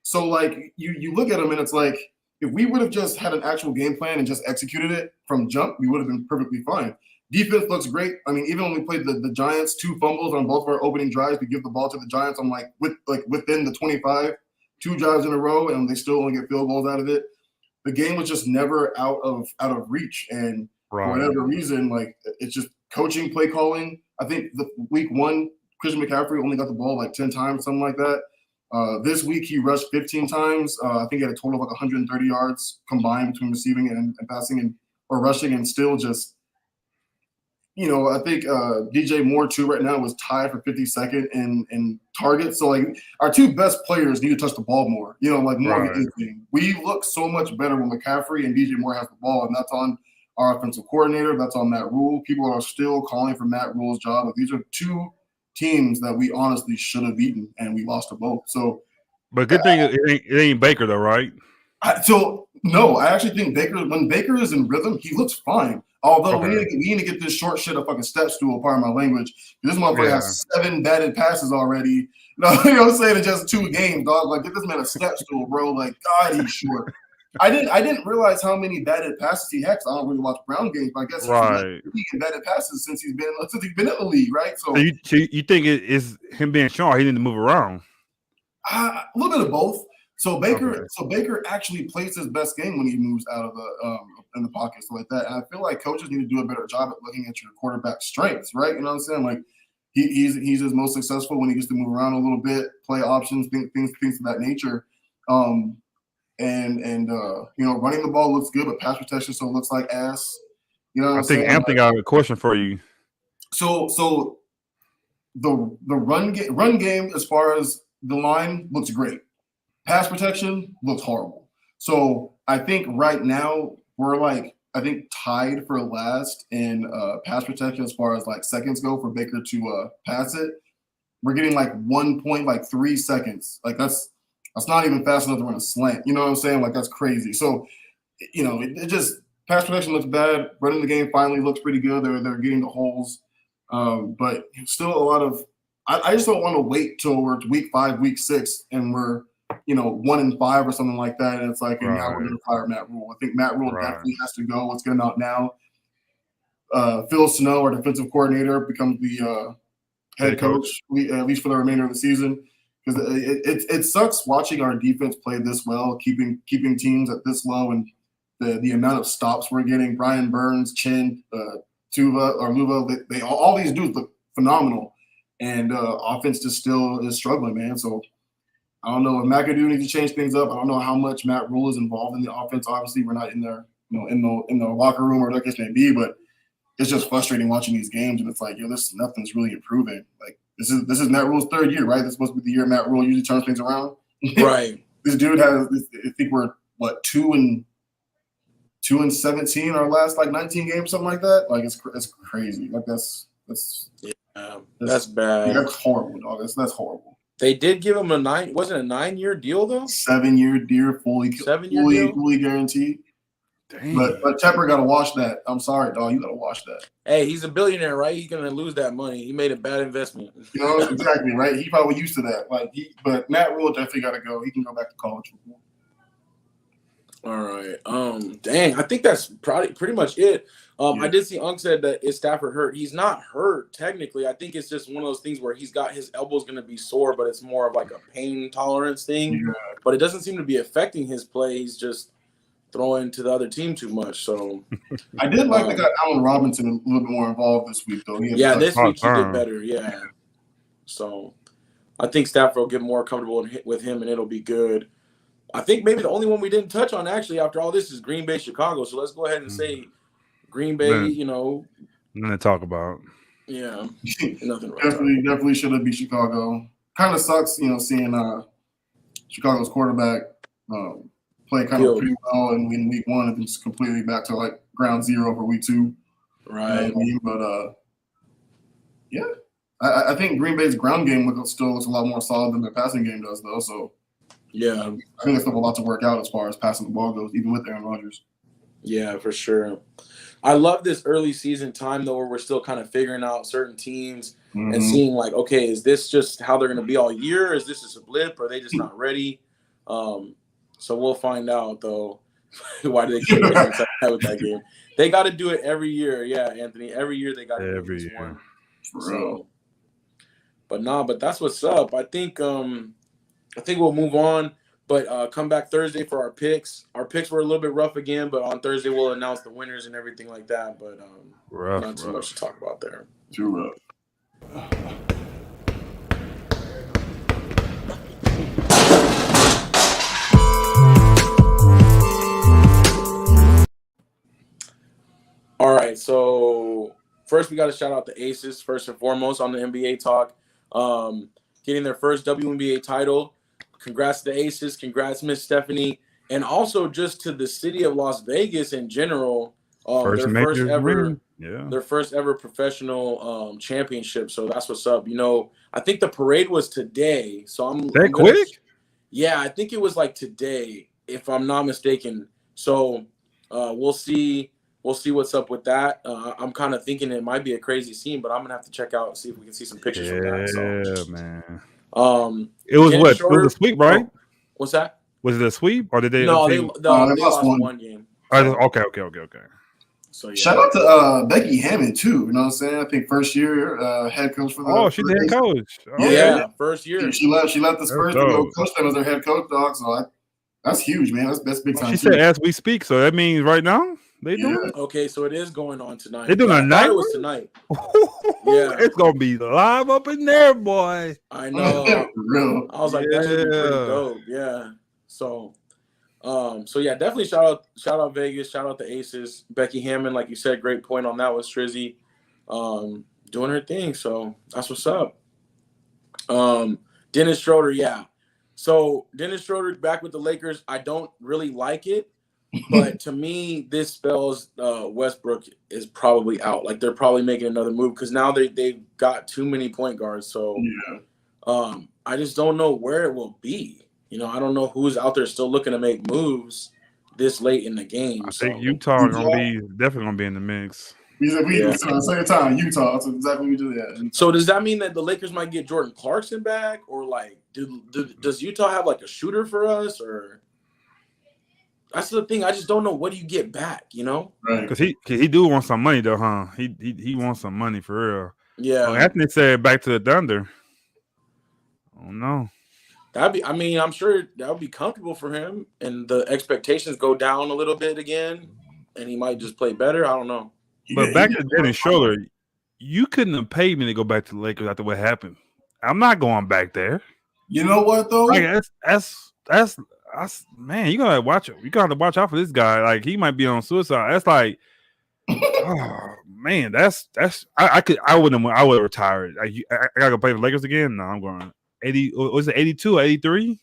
So like you look at them and it's like, if we would have just had an actual game plan and just executed it from jump, we would have been perfectly fine. Defense looks great. I mean, even when we played the Giants, 2 fumbles on both of our opening drives, we give the ball to the Giants. I'm like within the 25, 2 drives in a row, and they still only get field goals out of it. The game was just never out of reach, and for whatever reason, like it's just coaching, play calling. I think the week 1, Christian McCaffrey only got the ball like 10 times, something like that. This week he rushed 15 times. I think he had a total of like 130 yards combined between receiving and passing or rushing, and still just, I think DJ Moore too right now was tied for 52nd in targets. So like our 2 best players need to touch the ball more. Like more of anything. We look so much better when McCaffrey and DJ Moore have the ball, and that's on our offensive coordinator. That's on Matt Rule. People are still calling for Matt Rule's job. But these are 2 teams that we honestly should have beaten, and we lost to both. So, but good thing it ain't Baker though, right? No, I actually think when Baker is in rhythm, he looks fine. Although we need to get this short shit a fucking step stool, pardon my language. This motherfucker has 7 batted passes already. You know what I'm saying? In just 2 games, dog. Like, get this man a step stool, bro. Like, God, he's short. I didn't realize how many batted passes he had. I don't really watch Brown games, but I guess he's been batted passes since he's been in the league, right? So you think it is him being short? He need to move around. A little bit of both. So Baker actually plays his best game when he moves out of the in the pocket, stuff like that. And I feel like coaches need to do a better job at looking at your quarterback strengths, right? You know what I'm saying? Like he's his most successful when he gets to move around a little bit, play options, things of that nature. And running the ball looks good, but pass protection still looks like ass. You know what I'm saying? Anthony got a question for you. So the run game as far as the line looks great. Pass protection looks horrible. So I think right now we're tied for last in pass protection as far as like seconds go for Baker to pass it. We're getting like 1.3 seconds. Like that's not even fast enough to run a slant. You know what I'm saying? Like that's crazy. So, it just pass protection looks bad. Running the game finally looks pretty good. They're getting the holes, but still a lot of. I just don't want to wait till we're to week 5, week 6, and we're 1-5 or something like that. And it's like, and now we're going to fire Matt Rule. I think Matt Rule definitely has to go. Let's get him out now. Phil Snow, our defensive coordinator, becomes the head coach, at least for the remainder of the season. Because it sucks watching our defense play this well, keeping teams at this low, and the amount of stops we're getting. Brian Burns, Chin, Tuva, or Luva, all these dudes look phenomenal, and offense just still is struggling, man. So I don't know if McAdoo needs to change things up. I don't know how much Matt Rule is involved in the offense. Obviously, we're not in there, in the locker room or whatever the case may be, but it's just frustrating watching these games, and it's like, nothing's really improving. Like this is Matt Rule's third year, right? This is supposed to be the year Matt Rule usually turns things around. Right. This dude has, I think we're 2-17 our last 19 games, something like that. Like it's crazy. Like that's bad. That's horrible, dog. That's horrible. They did give him wasn't a 9-year deal though? 7-year deal, fully guaranteed. Dang. But Tepper got to wash that. I'm sorry, dog. You got to wash that. Hey, he's a billionaire, right? He's gonna lose that money. He made a bad investment. Exactly, right? He probably used to that. But Matt Rule definitely got to go. He can go back to college football. All right. Dang, I think that's pretty much it. I did see Unc said that is Stafford hurt. He's not hurt technically. I think it's just one of those things where he's got his elbow's going to be sore, but it's more of like a pain tolerance thing. Yeah. But it doesn't seem to be affecting his play. He's just throwing to the other team too much. So I did like they got Allen Robinson a little bit more involved this week, though. This week he did better. Yeah. So I think Stafford will get more comfortable with him, and it'll be good. I think maybe the only one we didn't touch on actually after all this is Green Bay, Chicago. So let's go ahead and say Green Bay, Nothing to talk about. Yeah. Nothing. Definitely should have beat Chicago. Kind of sucks, seeing Chicago's quarterback play kind of pretty well in week 1 and just completely back to ground zero for week 2. Right. But I think Green Bay's ground game still looks a lot more solid than their passing game does, though. So yeah, I think there's still a lot to work out as far as passing the ball goes, even with Aaron Rodgers. Yeah, for sure. I love this early season time, though, where we're still kind of figuring out certain teams and seeing, okay, is this just how they're going to be all year? Is this just a blip? Or are they just not ready? So we'll find out, though. Why do they keep with that game? They got to do it every year. Yeah, Anthony. Every year they got to do this one. So, but that's what's up. I think we'll move on, but come back Thursday for our picks. Our picks were a little bit rough again, but on Thursday we'll announce the winners and everything like that. But not too much to talk about there. Too rough. All right, so first we got to shout out the Aces first and foremost on the NBA talk, getting their first WNBA title. Congrats to the Aces. Congrats, Miss Stephanie. And also just to the city of Las Vegas in general, their first ever professional championship. So that's what's up. I think the parade was today. So quick? Yeah, I think it was today, if I'm not mistaken. So we'll see. We'll see what's up with that. I'm kind of thinking it might be a crazy scene, but I'm going to have to check out and see if we can see some pictures from that. So. Yeah, man. It was what? It was a sweep, right? What's that? Was it a sweep or did they? No, they lost one game. Okay. So yeah. Shout out to Becky Hammond too. You know what I'm saying? I think first year head coach for the. Oh, she's the head coach. Oh, yeah, first year. She left the Spurs to go coach them as their head coach, dog. So that's huge, man. That's big time. She said as we speak, so that means right now. They doing it? Okay, so it is going on tonight. They doing a night? It was tonight. Yeah, it's gonna be live up in there, boy. I know. I was like, that's pretty dope. Yeah. So, yeah, definitely shout out Vegas, shout out the Aces, Becky Hammond, like you said, great point on that was Strizzy, doing her thing. So that's what's up. Dennis Schroeder, yeah. So Dennis Schroeder back with the Lakers. I don't really like it. But to me, this spells Westbrook is probably out. They're probably making another move because now they've got too many point guards. So I just don't know where it will be. I don't know who's out there still looking to make moves this late in the game. I think Utah definitely gonna be in the mix. Second time Utah. That's exactly what we do. Yeah. So does that mean that the Lakers might get Jordan Clarkson back, or does Utah have a shooter for us, or? that's the thing. I just don't know what do you get back, you know? Right. Cause he do want some money though, huh? He wants some money for real. Yeah. Oh, Anthony said back to the Thunder. Oh no. I mean, I'm sure that would be comfortable for him, and the expectations go down a little bit again, and he might just play better. I don't know. But back to Dennis Schroeder, you couldn't have paid me to go back to the Lakers after what happened. I'm not going back there. You know what though? Like that's man, you gotta watch it. You gotta watch out for this guy. Like he might be on suicide. That's like, oh man, I would have retired. Like, I gotta go play for Lakers again. No, I'm going 80. Was it 82 or 83?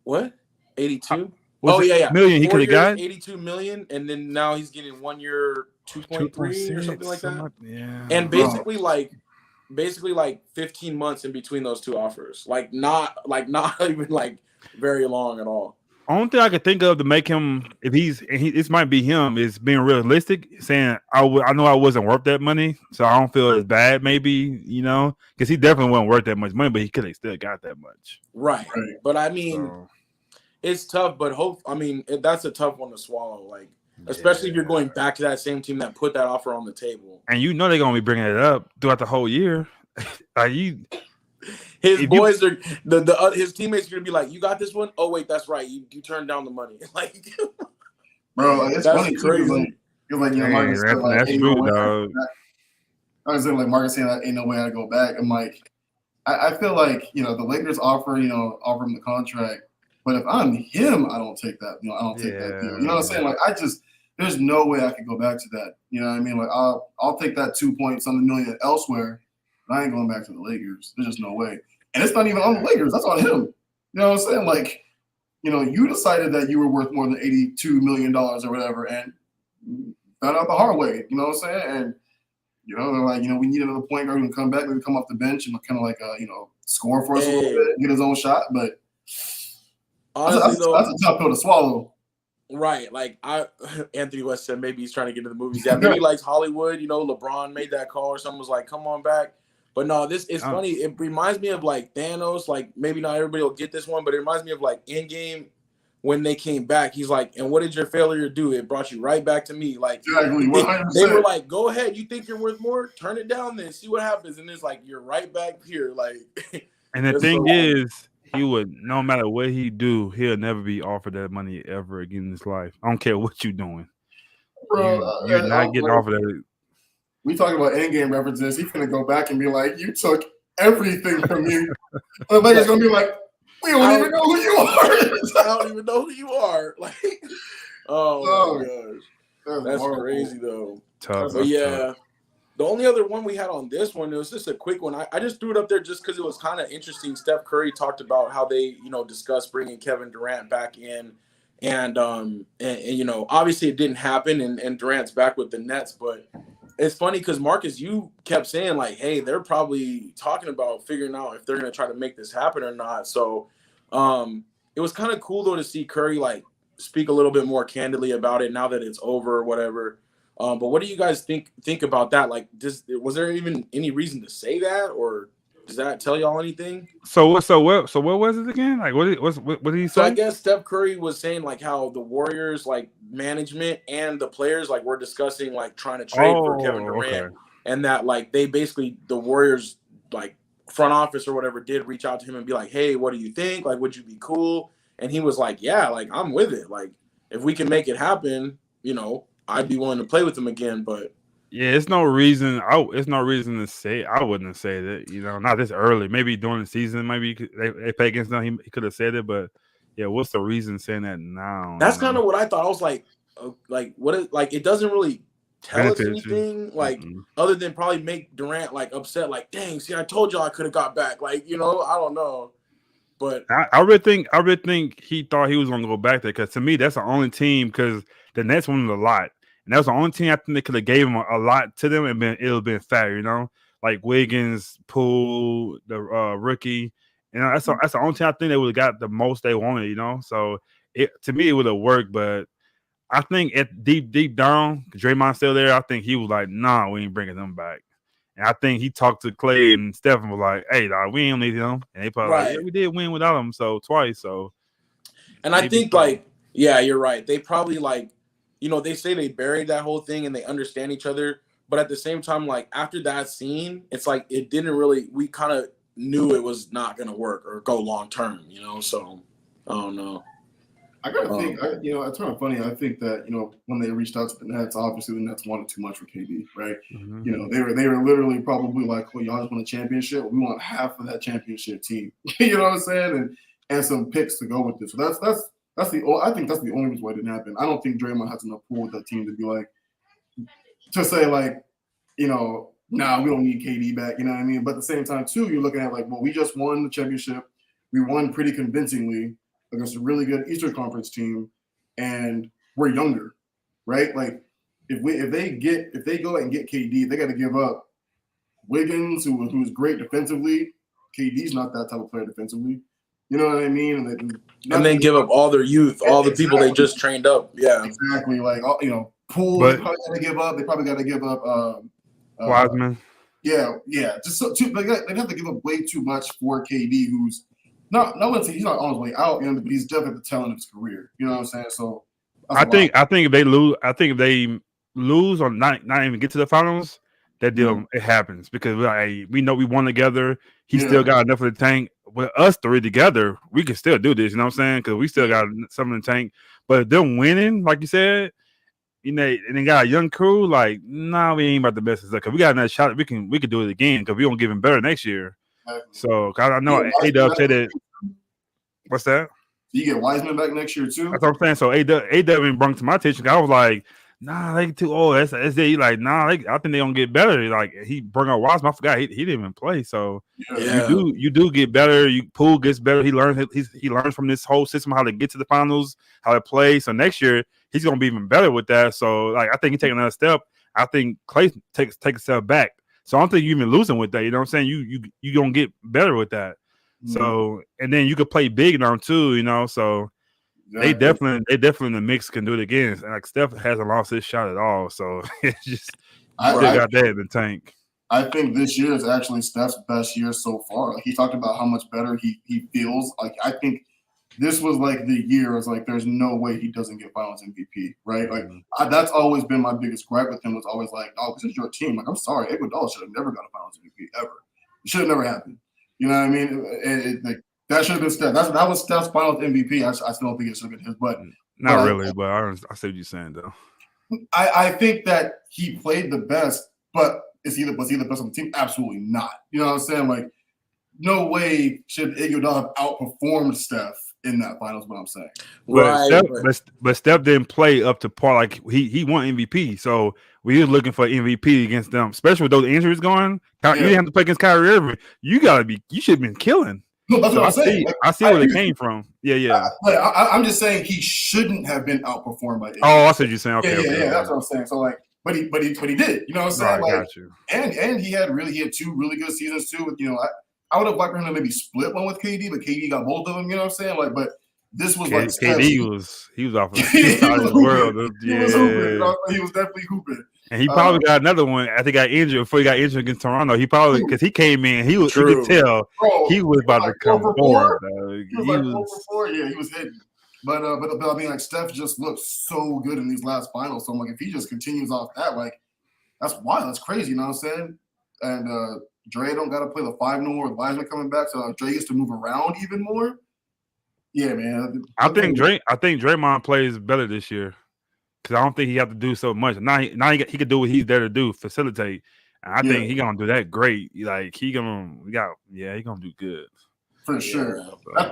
What? 82? Yeah. Million he could have got 82 million, and then now he's getting 1 year 2.3 or something like that. Yeah. And basically like 15 months in between those two offers. Like not even like very long at all. Only thing I could think of to make him, if this might be him, is being realistic, saying I know I wasn't worth that money, so I don't feel as bad. Maybe because he definitely wasn't worth that much money, but he could have still got that much. Right. But I mean, it's tough. But that's a tough one to swallow. Like, especially if you're going back to that same team that put that offer on the table, and they're gonna be bringing it up throughout the whole year. His boys are his teammates are gonna be like, "You got this one? Oh wait, that's right. You turned down the money." Like, bro, it's funny crazy. Marcus said, like, that's true, dog. I was saying, like Marcus saying, ain't no way I go back. I'm like, I feel like the Lakers offer him the contract, but if I'm him, I don't take that. I don't take that deal. You know what I'm saying? Like, there's no way I could go back to that. You know what I mean? Like, I'll take that 2-point-something million elsewhere. But I ain't going back to the Lakers. There's just no way. And it's not even on the Lakers. That's on him. You know what I'm saying? Like, you decided that you were worth more than $82 million or whatever, and found out the hard way. You know what I'm saying? And, they're like, we need another point guard who can come back, maybe come off the bench and kind of like, score for us a little bit, get his own shot. But honestly, that's a tough pill to swallow. Right. Like, Anthony West said maybe he's trying to get into the movies. Yeah, maybe he likes Hollywood. LeBron made that call or someone was like, come on back. But no, this is funny. It reminds me of like Thanos. Like, maybe not everybody will get this one, but it reminds me of like Endgame when they came back. He's like, and what did your failure do? It brought you right back to me. Like, exactly, they were like, go ahead. You think you're worth more? Turn it down then. See what happens. And it's like, you're right back here. Like, and the thing is, he would, no matter what he do, he'll never be offered that money ever again in his life. I don't care what you're doing. Bro, you're not getting offered that. We talking about endgame references. He's gonna go back and be like, "You took everything from me." And the Lakers gonna be like, "We don't even know who you are." I don't even know who you are. Like, oh my gosh, that's crazy though. Tough. But yeah, the only other one we had on this one, it was just a quick one. I just threw it up there just because it was kind of interesting. Steph Curry talked about how they, discussed bringing Kevin Durant back in, and obviously it didn't happen, and Durant's back with the Nets, but. It's funny because Marcus, you kept saying like, "Hey, they're probably talking about figuring out if they're going to try to make this happen or not." So, it was kind of cool though to see Curry like speak a little bit more candidly about it now that it's over or whatever. But what do you guys think about that? Like, was there even any reason to say that, or does that tell y'all anything? So what was it again? Like, what did he say? So I guess Steph Curry was saying like how the Warriors like management and the players like were discussing like trying to trade for Kevin Durant, and that like they basically the Warriors like front office or whatever did reach out to him and be like, hey, what do you think? Like, would you be cool? And he was like, yeah, like I'm with it. Like if we can make it happen, I'd be willing to play with him again. But yeah, it's no reason. It's no reason to say. I wouldn't say that. Not this early. Maybe during the season, maybe they play against them. He could have said it, but yeah, what's the reason saying that now? That's kind of what I thought. I was like what is like? It doesn't really tell us anything, like other than probably make Durant like upset. Like, dang, see, I told y'all I could have got back. Like, I don't know. But I really think he thought he was going to go back there because to me that's the only team because the Nets wanted a lot. And that was the only team I think they could have gave him a lot to them and it would have been fair, like Wiggins, Poole, the rookie. That's the only team I think they would have got the most they wanted, So to me, it would have worked. But I think deep down, Draymond's still there. I think he was like, nah, we ain't bringing them back. And I think he talked to Clay and Stephen was like, hey, dog, we ain't need him. And they probably like, yeah, we did win without him twice. So And I Maybe think, so. like, yeah, you're right. They probably, like, you know, they say they buried that whole thing and they understand each other. But at the same time, like, after that scene, it's like it didn't really – we kind of knew it was not going to work or go long term, you know? So, I don't know. I gotta think, it's kind of funny. I think that, when they reached out to the Nets, obviously the Nets wanted too much for KD, right? Mm-hmm. They were literally probably like, well, y'all just want a championship. We want half of that championship team. You know what I'm saying? And some picks to go with this. So I think that's the only reason why it didn't happen. I don't think Draymond has enough pull with that team to be like, to say like, nah, we don't need KD back. You know what I mean? But at the same time, too, you're looking at like, well, we just won the championship. We won pretty convincingly against a really good Eastern Conference team, and we're younger, right? Like, if they go and get KD, they got to give up Wiggins, who's great defensively. KD's not that type of player defensively. You know what I mean? And then give up all their youth, all the people they just trained up. Yeah, exactly. Like, Poole, they probably got to give up. They probably got to give up Wiseman. Yeah. Just they'd have to give up way too much for KD, who's he's not on his way out, but he's definitely at the tail end of his career. You know what I'm saying? So I think if they lose or not even get to the finals, that deal it happens because we know we won together. He still got enough of the tank. With us three together, we can still do this. You know what I'm saying? Because we still got some in the tank. But them winning, like you said, and they got a young crew. Like, nah, we ain't about to mess this up. Because we got another shot. We can do it again because we gonna give him better next year. So I know A-Dub said it. What's that? You get Wiseman back next year too. That's what I'm saying. So A-Dub even brought to my attention. I was like, nah, they too old. That's it. He like, nah, I think they gonna get better. Like he brought up Wiseman. I forgot he didn't even play. So you do get better. Poole gets better. He learns from this whole system how to get to the finals, how to play. So next year he's gonna be even better with that. So like I think he take another step. I think Clay take a step back. So I don't think you even losing with that. You know what I'm saying? You gonna get better with that. So and then you could play big on too, So they definitely in the mix can do it again. And like Steph hasn't lost his shot at all, so it's just still got that in the tank. I think this year is actually Steph's best year so far. Like he talked about how much better he feels. Like I think this was like the year. It's like there's no way he doesn't get Finals MVP, right? Like that's always been my biggest gripe with him. Was always like, oh, this is your team. Like I'm sorry, Iguodala should have never got a Finals MVP ever. It should have never happened. You know what I mean? That should have been Steph. That was Steph's Finals MVP. I still don't think it should have been his, but not really. But I see what you're saying though. I think that he played the best, but was he the best on the team? Absolutely not. You know what I'm saying? Like, no way should Iguodala have outperformed Steph in that finals. What I'm saying, but Steph didn't play up to par. Like he won MVP, so we were looking for MVP against them, especially with those injuries going. You didn't have to play against Kyrie Irving. You should have been killing. No, that's what I'm saying. I see where they came from. Yeah. I'm just saying he shouldn't have been outperformed by. Oh, I see what you're saying. Okay, yeah. That's what I'm saying. So like, but he did. You know what I'm saying? Right, like, and he had two really good seasons too. With I would have liked for him to maybe split one with KD, but KD got both of them. You know what I'm saying? Like, but this was like KD was off of the world. He was definitely hooping. And he probably got another one. I think he got injured before he got injured against Toronto. He probably because he came in, you could tell he was about to come forward. He was like 4 for 4. Yeah, he was hitting. But I mean, like Steph just looked so good in these last finals. So I'm like, if he just continues off that, like that's wild. That's crazy. You know what I'm saying? And Dre don't got to play the 5 no more with Wiseman coming back, so Dre gets to move around even more. Yeah, man. I think Draymond plays better this year because I don't think he have to do so much. Now he could do what he's there to do, facilitate. And I think he gonna do that great. Like he gonna do good for sure.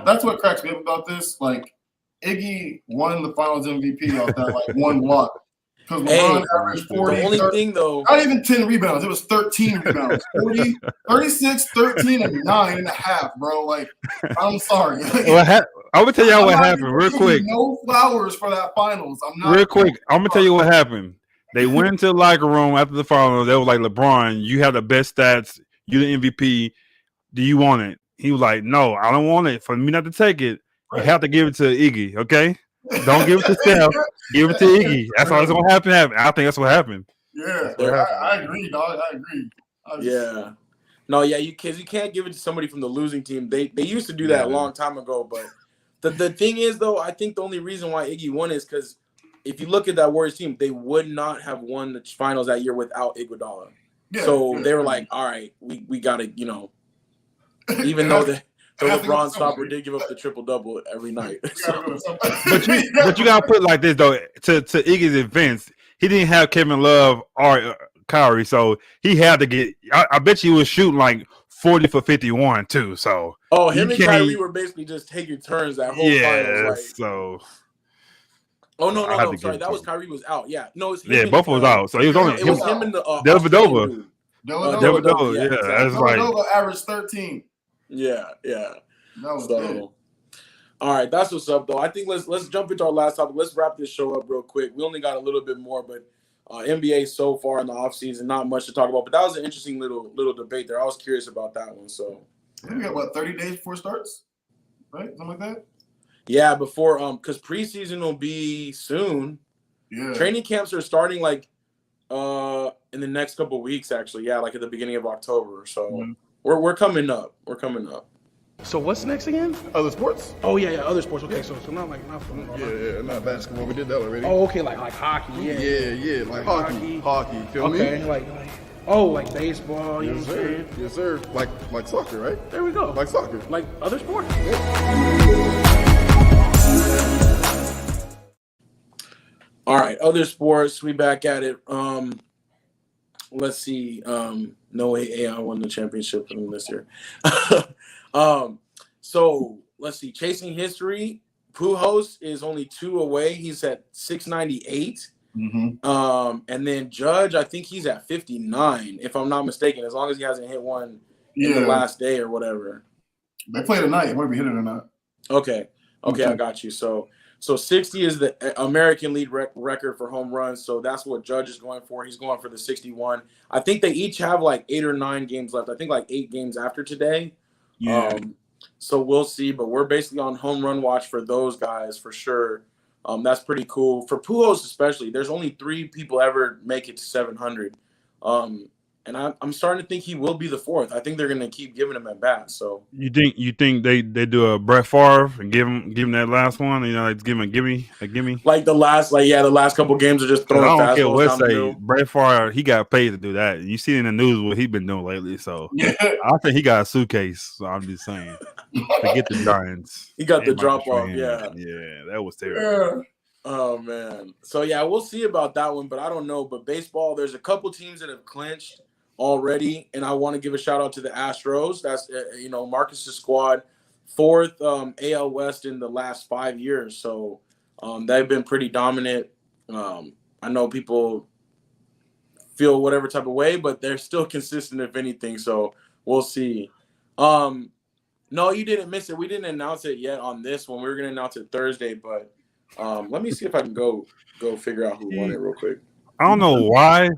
That's what cracks me up about this. Like Iggy won the Finals MVP off that like one block. Because LeBron averaged 40. The only thing, though. Not even 10 rebounds. It was 13 rebounds. 40, 36, 13, and 9.5, bro. Like, I'm sorry. Like, I'm going to tell y'all what happened real quick. No flowers for that finals. Real quick. I'm going to tell you what happened. They went into the locker room after the finals. They were like, LeBron, you have the best stats. You're the MVP. Do you want it? He was like, no, I don't want it. For me not to take it, you have to give it to Iggy, okay? Don't give it to Steph. Give it to Iggy. That's what's going to happen. I think that's what happened. Yeah, I agree, dog. I agree. Yeah. No, yeah, you can't give it to somebody from the losing team. They used to do that a long time ago, but The thing is, though, I think the only reason why Iggy won is because if you look at that Warriors team, they would not have won the finals that year without Iguodala. They were like, all right, we got to, even though the LeBron stopper did give up the triple-double every night. But you got to put it like this, though. To Iggy's defense, he didn't have Kevin Love or Kyrie, so he had to get – I bet you he was shooting like 40 for 51 too. So him and Kyrie were basically just taking turns that whole finals. So no, sorry, that was Kyrie was out. Yeah, no, it's him. Yeah, both was out. So it was only him and the Dellavedova. Dellavedova, yeah, that's right. Dellavedova averaged 13. Yeah. That was good. All right, that's what's up, though. I think let's jump into our last topic. Let's wrap this show up real quick. We only got a little bit more, but NBA so far in the offseason, not much to talk about. But that was an interesting little debate there. I was curious about that one. So I think we got 30 days before it starts, right? Something like that. Yeah, before because preseason will be soon. Yeah. Training camps are starting like in the next couple of weeks, actually. Yeah, like at the beginning of October. So we're coming up. We're coming up. So what's next again? Other sports? Oh yeah, other sports. Okay, so not football. Yeah, not basketball. We did that already. Oh, okay, like hockey. Yeah, like hockey. Feel me? Okay, like baseball. You know what I'm saying? Yes, sir. Like soccer, right? There we go. Like soccer. Like other sports. All right, other sports. We back at it. Let's see. No way AI won the championship from this year. So let's see. Chasing history. Pujols is only 2 away. He's at 698. And then Judge, I think he's at 59, if I'm not mistaken, as long as he hasn't hit one in the last day or whatever. They play tonight, whether we hit it or not. Okay, I got you. So 60 is the American league record for home runs. So that's what Judge is going for. He's going for the 61. I think they each have like 8 or 9 games left. I think like 8 games after today. Yeah. So we'll see. But we're basically on home run watch for those guys for sure. That's pretty cool. For Pujols especially, there's only 3 people ever make it to 700. And I'm starting to think he will be the 4th. I think they're going to keep giving him at bats. So you think they do a Brett Favre and give him that last one? Like give him a gimme. Like the last couple games are just throwing fastballs. I don't care what say. Brett Favre, he got paid to do that. You see in the news what he's been doing lately. So I think he got a suitcase. So I'm just saying to get the Giants. He got the drop off. Yeah, that was terrible. Yeah. Oh man. So yeah, we'll see about that one, but I don't know. But baseball, there's a couple teams that have clinched already, and I want to give a shout out to the Astros. That's Marcus's squad, 4th AL West in the last 5 years. So they've been pretty dominant. I know people feel whatever type of way, but they're still consistent if anything. So we'll see. No, you didn't miss it. We didn't announce it yet on this one. We were gonna announce it Thursday, but let me see if I can go figure out who won it real quick. I don't know why.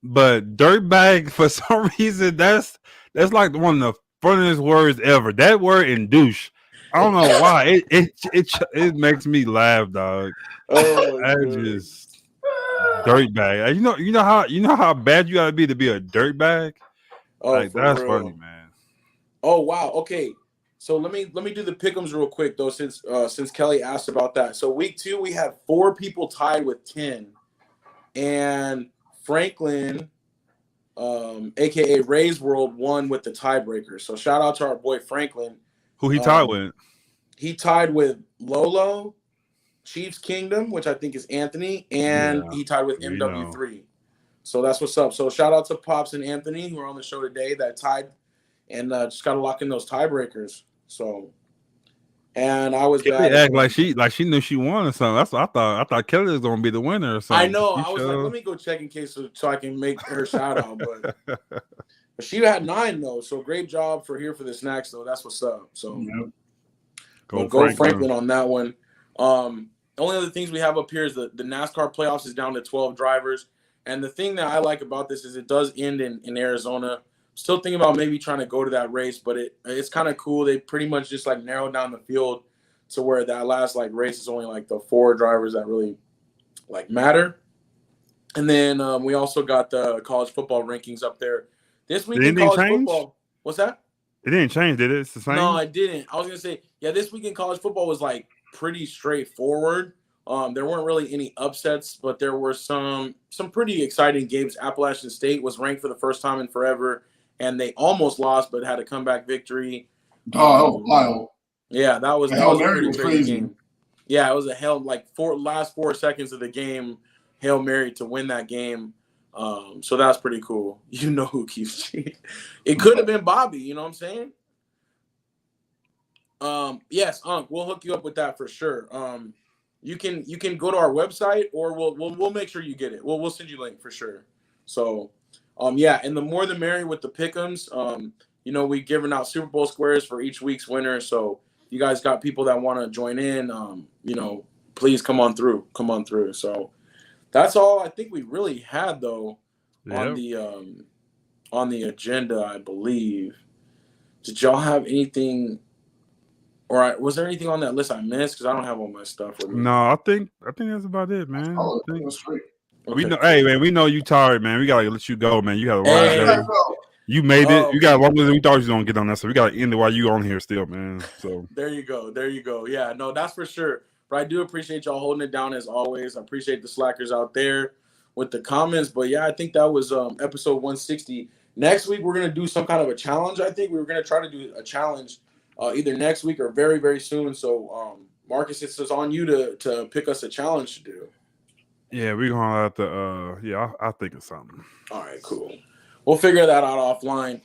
But dirtbag, for some reason, that's like one of the funniest words ever. That word and douche. I don't know why. It makes me laugh, dog. Just dirtbag. You know how bad you gotta be to be a dirtbag. That's funny, man. Oh wow. Okay. So let me do the pick'ems real quick though, since Kelly asked about that. So week 2 we have 4 people tied with 10, and Franklin, aka Ray's World, won with the tiebreaker. So shout out to our boy Franklin. Who he tied with? He tied with Lolo, Chiefs Kingdom, which I think is Anthony, and he tied with MW3. So that's what's up. So shout out to Pops and Anthony who are on the show today that tied, and just gotta lock in those tiebreakers. So. And I was act like she knew she won or something. That's what I thought Kelly was gonna be the winner or something. I know. I was like, let me go check in case so I can make her shout out. But she had 9 though, so great job for the snacks though. That's what's up. So go Franklin on that one. Only other things we have up here is the NASCAR playoffs is down to 12 drivers, and the thing that I like about this is it does end in Arizona. Still thinking about maybe trying to go to that race, but it's kind of cool. They pretty much just like narrowed down the field to where that last like race is only like the 4 drivers that really like matter. And then we also got the college football rankings up there this week in college football. What's that? It didn't change, did it? It's the same. No, I didn't. I was gonna say, yeah, this weekend college football was like pretty straightforward. There weren't really any upsets, but there were some pretty exciting games. Appalachian State was ranked for the first time in forever, and they almost lost, but had a comeback victory. Oh, that was wild. Yeah, that was Hail a Mary pretty was crazy crazy. game. Yeah, it was a last 4 seconds of the game, Hail Mary to win that game. So that's pretty cool. You know who keeps cheating. It could have been Bobby, you know what I'm saying? Yes, we'll hook you up with that for sure. You can go to our website, or we'll make sure you get it. We'll send you a link for sure. So, yeah, and the more the merrier with the pick'ems. You know, we giving out Super Bowl squares for each week's winner. So you guys got people that want to join in. You know, please come on through. So that's all I think we really had though on the agenda, I believe. Did y'all have anything? Or was there anything on that list I missed? Because I don't have all my stuff with me. No, I think that's about it, man. Oh, that's straight. We know, hey man, we know you tired, man. We gotta let you go, man. You got a long day. You made it. You got longer than we thought you was gonna get on that, so we gotta end it while you on here still, man. So there you go. Yeah, no, that's for sure. But I do appreciate y'all holding it down as always. I appreciate the slackers out there with the comments. But yeah, I think that was episode 160. Next week we're gonna do some kind of a challenge. I think we were gonna try to do a challenge either next week or very, very soon. So Marcus, it's on you to pick us a challenge to do. Yeah, we're gonna have to I think of something. All right, cool. We'll figure that out offline.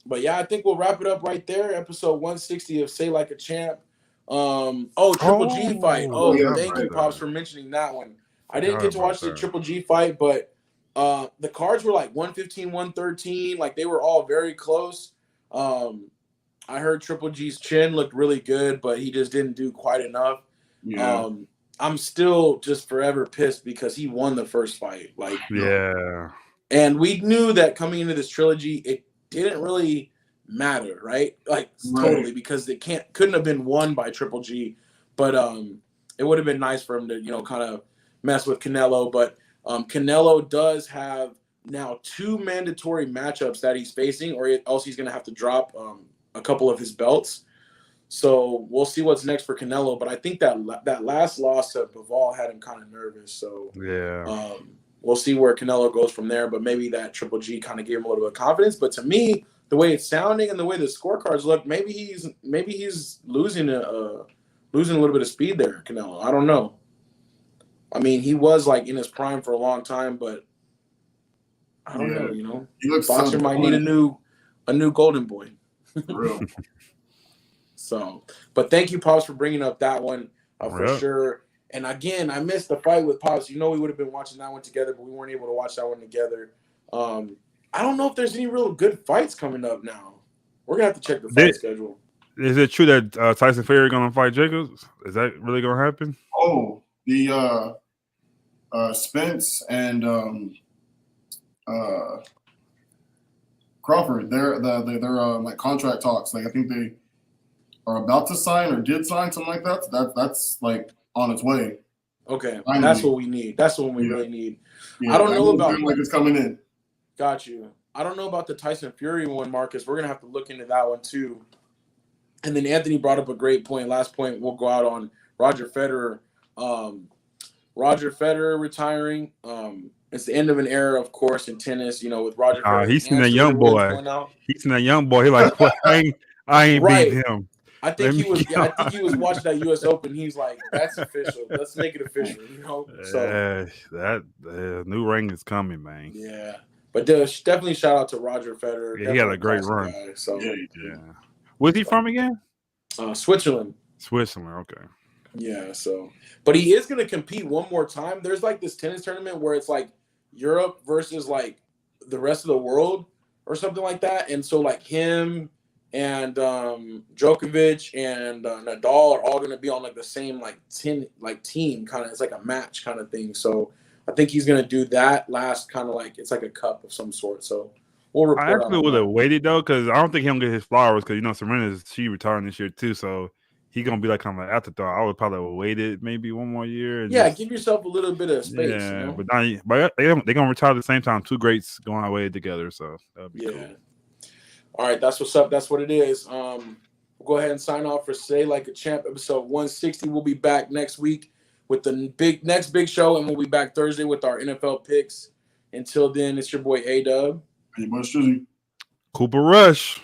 But yeah, I think we'll wrap it up right there. Episode 160 of Say Like a Champ. Triple G fight. Thank you, Pops, for mentioning that one. I didn't get to watch the Triple G fight, but the cards were like 115, 113. Like they were all very close. I heard Triple G's chin looked really good, but he just didn't do quite enough. Yeah. I'm still just forever pissed because he won the first fight. Like, yeah. And we knew that coming into this trilogy, it didn't really matter, right? Like totally, because it couldn't have been won by Triple G. But it would have been nice for him to, kind of mess with Canelo. But Canelo does have now 2 mandatory matchups that he's facing, or else he's going to have to drop a couple of his belts. So we'll see what's next for Canelo. But I think that last loss to Bivol had him kind of nervous. So yeah, we'll see where Canelo goes from there. But maybe that Triple G kind of gave him a little bit of confidence. But to me, the way it's sounding and the way the scorecards look, maybe he's losing a little bit of speed there, Canelo. I don't know. I mean, he was like in his prime for a long time, but I don't know. Boxer might need a new golden boy. For real. So, but thank you, Pops, for bringing up that one for sure. And again, I missed the fight with Pops. We would have been watching that one together, but we weren't able to watch that one together. I don't know if there's any real good fights coming up now. We're gonna have to check the fight schedule. Is it true that Tyson Fury gonna fight Jacobs? Is that really gonna happen? Oh, the Spence and Crawford, they're like contract talks. Like I think they are about to sign or did sign something like that. That's like on its way. Okay, that's what we need. That's what we really need. Yeah, I don't know about like it's coming in. Got you. I don't know about the Tyson Fury one, Marcus. We're gonna have to look into that one too. And then Anthony brought up a great point. Last point, we'll go out on Roger Federer. Roger Federer retiring. It's the end of an era, of course, in tennis. With Roger Federer. He's seen that young boy. He's seen that young boy. He like, I ain't beat him. I think he was watching that U.S. Open. He's like, that's official. Let's make it official. So that new ring is coming, man. Yeah, but definitely shout out to Roger Federer. Yeah, he had a great run. Guy, so yeah. Where's he from again? Switzerland. Okay. Yeah. So, but he is going to compete one more time. There's like this tennis tournament where it's like Europe versus like the rest of the world or something like that, and so like him and Djokovic and Nadal are all going to be on like the same team kind of. It's like a match kind of thing. So I think he's going to do that last kind of like it's like a cup of some sort. So we'll report. I actually would have waited though because I don't think he'll get his flowers because Serena's she retiring this year too. So he's gonna be like kind of an afterthought. I would probably have waited maybe one more year. Give yourself a little bit of space. Yeah, but they're gonna retire at the same time. Two greats going away together. So that'd be cool. All right, that's what's up. That's what it is. We'll go ahead and sign off for Say Like a Champ, episode 160. We'll be back next week with the next big show, and we'll be back Thursday with our NFL picks. Until then, it's your boy A-Dub. Hey, boy, Strizzy. Cooper Rush.